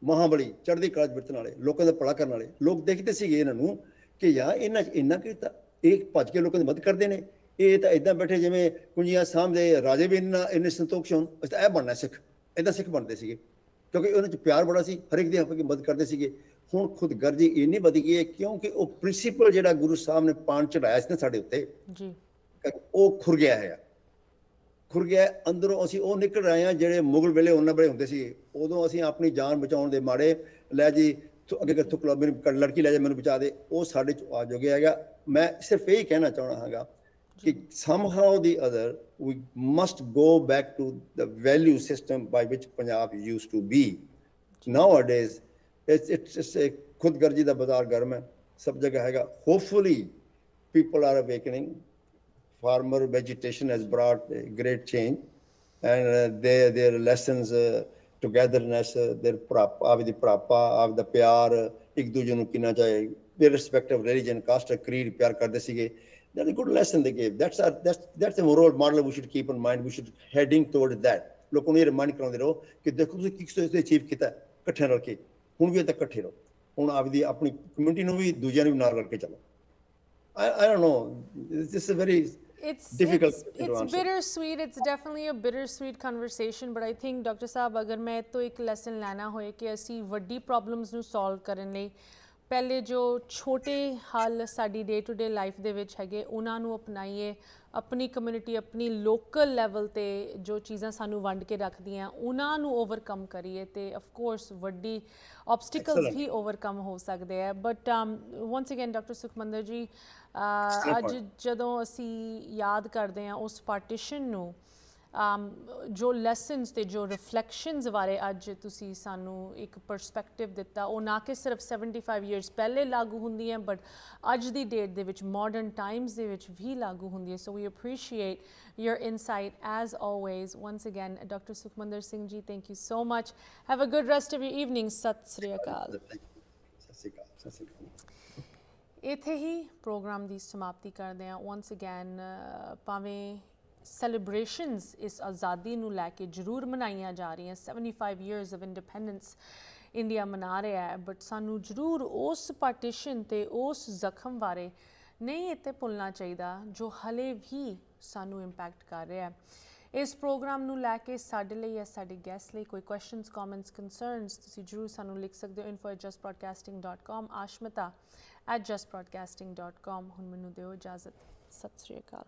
ਮਹਾਬਲੀ ਚੜ੍ਹਦੀ ਕਲਾ 'ਚ ਵਰਤਣ ਵਾਲੇ ਲੋਕਾਂ ਦਾ ਭਲਾ ਕਰਨ ਵਾਲੇ ਲੋਕ ਦੇਖਦੇ ਸੀਗੇ ਇਹਨਾਂ ਨੂੰ ਕਿ ਯਾਰ ਇਹਨਾਂ 'ਚ ਇੰਨਾ ਕੀਤਾ ਇਹ ਭੱਜ ਕੇ ਲੋਕਾਂ ਦੀ ਮਦਦ ਕਰਦੇ ਨੇ ਇਹ ਤਾਂ ਇੱਦਾਂ ਬੈਠੇ ਜਿਵੇਂ ਕੁੰਜੀਆਂ ਸਾਹਮਣੇ ਰਾਜੇ ਵੀ ਇੰਨੇ ਸੰਤੋਖ ਹੋਣ ਅਸੀਂ ਤਾਂ ਇਹ ਬਣਨਾ ਸਿੱਖ ਇੱਦਾਂ ਸਿੱਖ ਬਣਦੇ ਸੀਗੇ ਕਿਉਂਕਿ ਉਹਨਾਂ 'ਚ ਪਿਆਰ ਬੜਾ ਸੀ ਹਰ ਇੱਕ ਦੀ ਆਪਣੀ ਮਦਦ ਕਰਦੇ ਸੀਗੇ ਹੁਣ ਖੁਦਗਰਜ਼ੀ ਇੰਨੀ ਵਧ ਗਈ ਹੈ ਕਿਉਂਕਿ ਉਹ ਪ੍ਰਿੰਸੀਪਲ ਜਿਹੜਾ ਗੁਰੂ ਸਾਹਿਬ ਨੇ ਪਾਣ ਚੜਾਇਆ ਸੀ ਨਾ ਸਾਡੇ ਉੱਤੇ ਜੀ ਉਹ ਖੁਰ ਗਿਆ ਹੈ ਖੁਰ ਗਿਆ ਅੰਦਰੋਂ ਅਸੀਂ ਉਹ ਨਿਕਲ ਰਹੇ ਹਾਂ ਜਿਹੜੇ ਮੁਗਲ ਵੇਲੇ ਉਹਨਾਂ ਵੇਲੇ ਹੁੰਦੇ ਸੀ ਉਦੋਂ ਅਸੀਂ ਆਪਣੀ ਜਾਨ ਬਚਾਉਣ ਦੇ ਮਾਰੇ ਲੈ ਜੀ ਅੱਗੇ ਥੁੱਕ ਲਾ ਮੇਰੀ ਲੜਕੀ ਲੈ ਜਾ ਮੈਨੂੰ ਬਚਾ ਦੇ ਉਹ ਸਾਡੇ 'ਚ ਆ ਜੋ ਗਿਆ ਹੈਗਾ ਮੈਂ ਸਿਰਫ ਇਹੀ ਕਹਿਣਾ ਚਾਹੁੰਦਾ ਹੈਗਾ ਕਿ somehow the other we must go back to the value system by which Punjab used to be. Nowadays it's a khudgarji da bazaar garm hai sab jagah hai hopefully people are awakening farmer vegetation has brought a great change and their lessons togetherness their avdi prapa avda pyar ek duje nu kinna chahe irrespective of religion caste creed pyar karde sige that's a good lesson they gave that's a moral model we should keep in mind we should heading towards that ਲੋਕਾਂ ਨੂੰ ਇਹ ਰਿਮਾਈਂਡ ਕਰਾਉਂਦੇ ਰਹੋ ਕਿ ਦੇਖੋ ਤੁਸੀਂ ਕੀ ਸੋਚਦੇ ਅਚੀਵ ਕੀਤਾ ਇਕੱਠੇ ਰਲ ਕੇ ਹੁਣ ਵੀ ਤਾਂ ਇਕੱਠੇ ਰਹੋ ਹੁਣ ਆਪਦੀ ਆਪਣੀ ਕਮਿਊਨਿਟੀ ਨੂੰ ਵੀ ਦੂਜਿਆਂ ਨੂੰ ਵੀ ਨਾਲ ਕਰਕੇ ਚੱਲੋ I don't know this is a very difficult it's question to answer. bittersweet. It's definitely a bittersweet conversation, but I think Dr. Saab, ਅਗਰ ਮੈਂ ਤੋਂ ਇੱਕ ਲੈਸਨ ਲੈਣਾ ਹੋਏ ਕਿ ਅਸੀਂ ਵੱਡੀ ਪ੍ਰੋਬਲਮਸ ਨੂੰ ਸੋਲਵ ਕਰਨ ਲਈ ਪਹਿਲੇ ਜੋ ਛੋਟੇ ਹੱਲ ਸਾਡੀ ਡੇ ਟੂ ਡੇ ਲਾਈਫ ਦੇ ਵਿੱਚ ਹੈਗੇ ਉਹਨਾਂ ਨੂੰ ਅਪਣਾਈਏ, ਆਪਣੀ ਕਮਿਊਨਿਟੀ, ਆਪਣੀ ਲੋਕਲ ਲੈਵਲ 'ਤੇ ਜੋ ਚੀਜ਼ਾਂ ਸਾਨੂੰ ਵੰਡ ਕੇ ਰੱਖਦੀਆਂ ਉਹਨਾਂ ਨੂੰ ਓਵਰਕਮ ਕਰੀਏ ਅਤੇ ਅਫਕੋਰਸ ਵੱਡੀ ਆਬਸਟੀਕਲਸ ਵੀ ਓਵਰਕਮ ਹੋ ਸਕਦੇ ਹੈ। But ones again doctor Sukhmandar ਜੀ, ਅੱਜ ਜਦੋਂ ਅਸੀਂ ਯਾਦ ਕਰਦੇ ਹਾਂ ਉਸ ਪਾਰਟੀਸ਼ਨ ਨੂੰ, ਜੋ ਲੈਸਨਸ ਅਤੇ ਜੋ ਰਿਫਲੈਕਸ਼ਨਸ ਬਾਰੇ ਅੱਜ ਤੁਸੀਂ ਸਾਨੂੰ ਇੱਕ ਪਰਸਪੈਕਟਿਵ ਦਿੱਤਾ, ਉਹ ਨਾ ਕਿ ਸਿਰਫ 75 ਈਅਰਸ ਪਹਿਲੇ ਲਾਗੂ ਹੁੰਦੀਆਂ ਬਟ ਅੱਜ ਦੀ ਡੇਟ ਦੇ ਵਿੱਚ ਮਾਡਰਨ ਟਾਈਮਸ ਦੇ ਵਿੱਚ ਵੀ ਲਾਗੂ ਹੁੰਦੀ ਹੈ। ਸੋ ਵੀ appreciate your insight as always. Once again, Dr. Sukhmander Singh ji, thank you so much. Have a good rest of your evening. Sat Sri Akal. ਇੱਥੇ ਹੀ ਪ੍ਰੋਗਰਾਮ ਦੀ ਸਮਾਪਤੀ ਕਰਦੇ ਹਾਂ। once again, ਭਾਵੇਂ ਸੈਲੀਬ੍ਰੇਸ਼ਨਸ ਇਸ ਆਜ਼ਾਦੀ ਨੂੰ ਲੈ ਕੇ ਜ਼ਰੂਰ ਮਨਾਈਆਂ ਜਾ ਰਹੀਆਂ, 75 years of independence ਇੰਡੀਆ ਮਨਾ ਰਿਹਾ ਹੈ, ਬਟ ਸਾਨੂੰ ਜ਼ਰੂਰ ਉਸ ਪਾਰਟੀਸ਼ਨ ਅਤੇ ਉਸ ਜ਼ਖਮ ਬਾਰੇ ਨਹੀਂ ਇੱਥੇ ਭੁੱਲਣਾ ਚਾਹੀਦਾ ਜੋ ਹਲੇ ਵੀ ਸਾਨੂੰ ਇੰਪੈਕਟ ਕਰ ਰਿਹਾ। ਇਸ ਪ੍ਰੋਗਰਾਮ ਨੂੰ ਲੈ ਕੇ ਸਾਡੇ ਲਈ ਜਾਂ ਸਾਡੇ ਗੈਸਟ ਲਈ ਕੋਈ ਕੁਐਸਚਨਸ, ਕਮੈਂਟਸ, ਕੰਸਰਨਸ ਤੁਸੀਂ ਜ਼ਰੂਰ ਸਾਨੂੰ ਲਿਖ ਸਕਦੇ ਹੋ info@justbroadcasting.com, aashmeeta@justbroadcasting.com। ਹੁਣ ਮੈਨੂੰ ਦਿਓ ਇਜਾਜ਼ਤ। ਸਤਿ ਸ਼੍ਰੀ ਅਕਾਲ।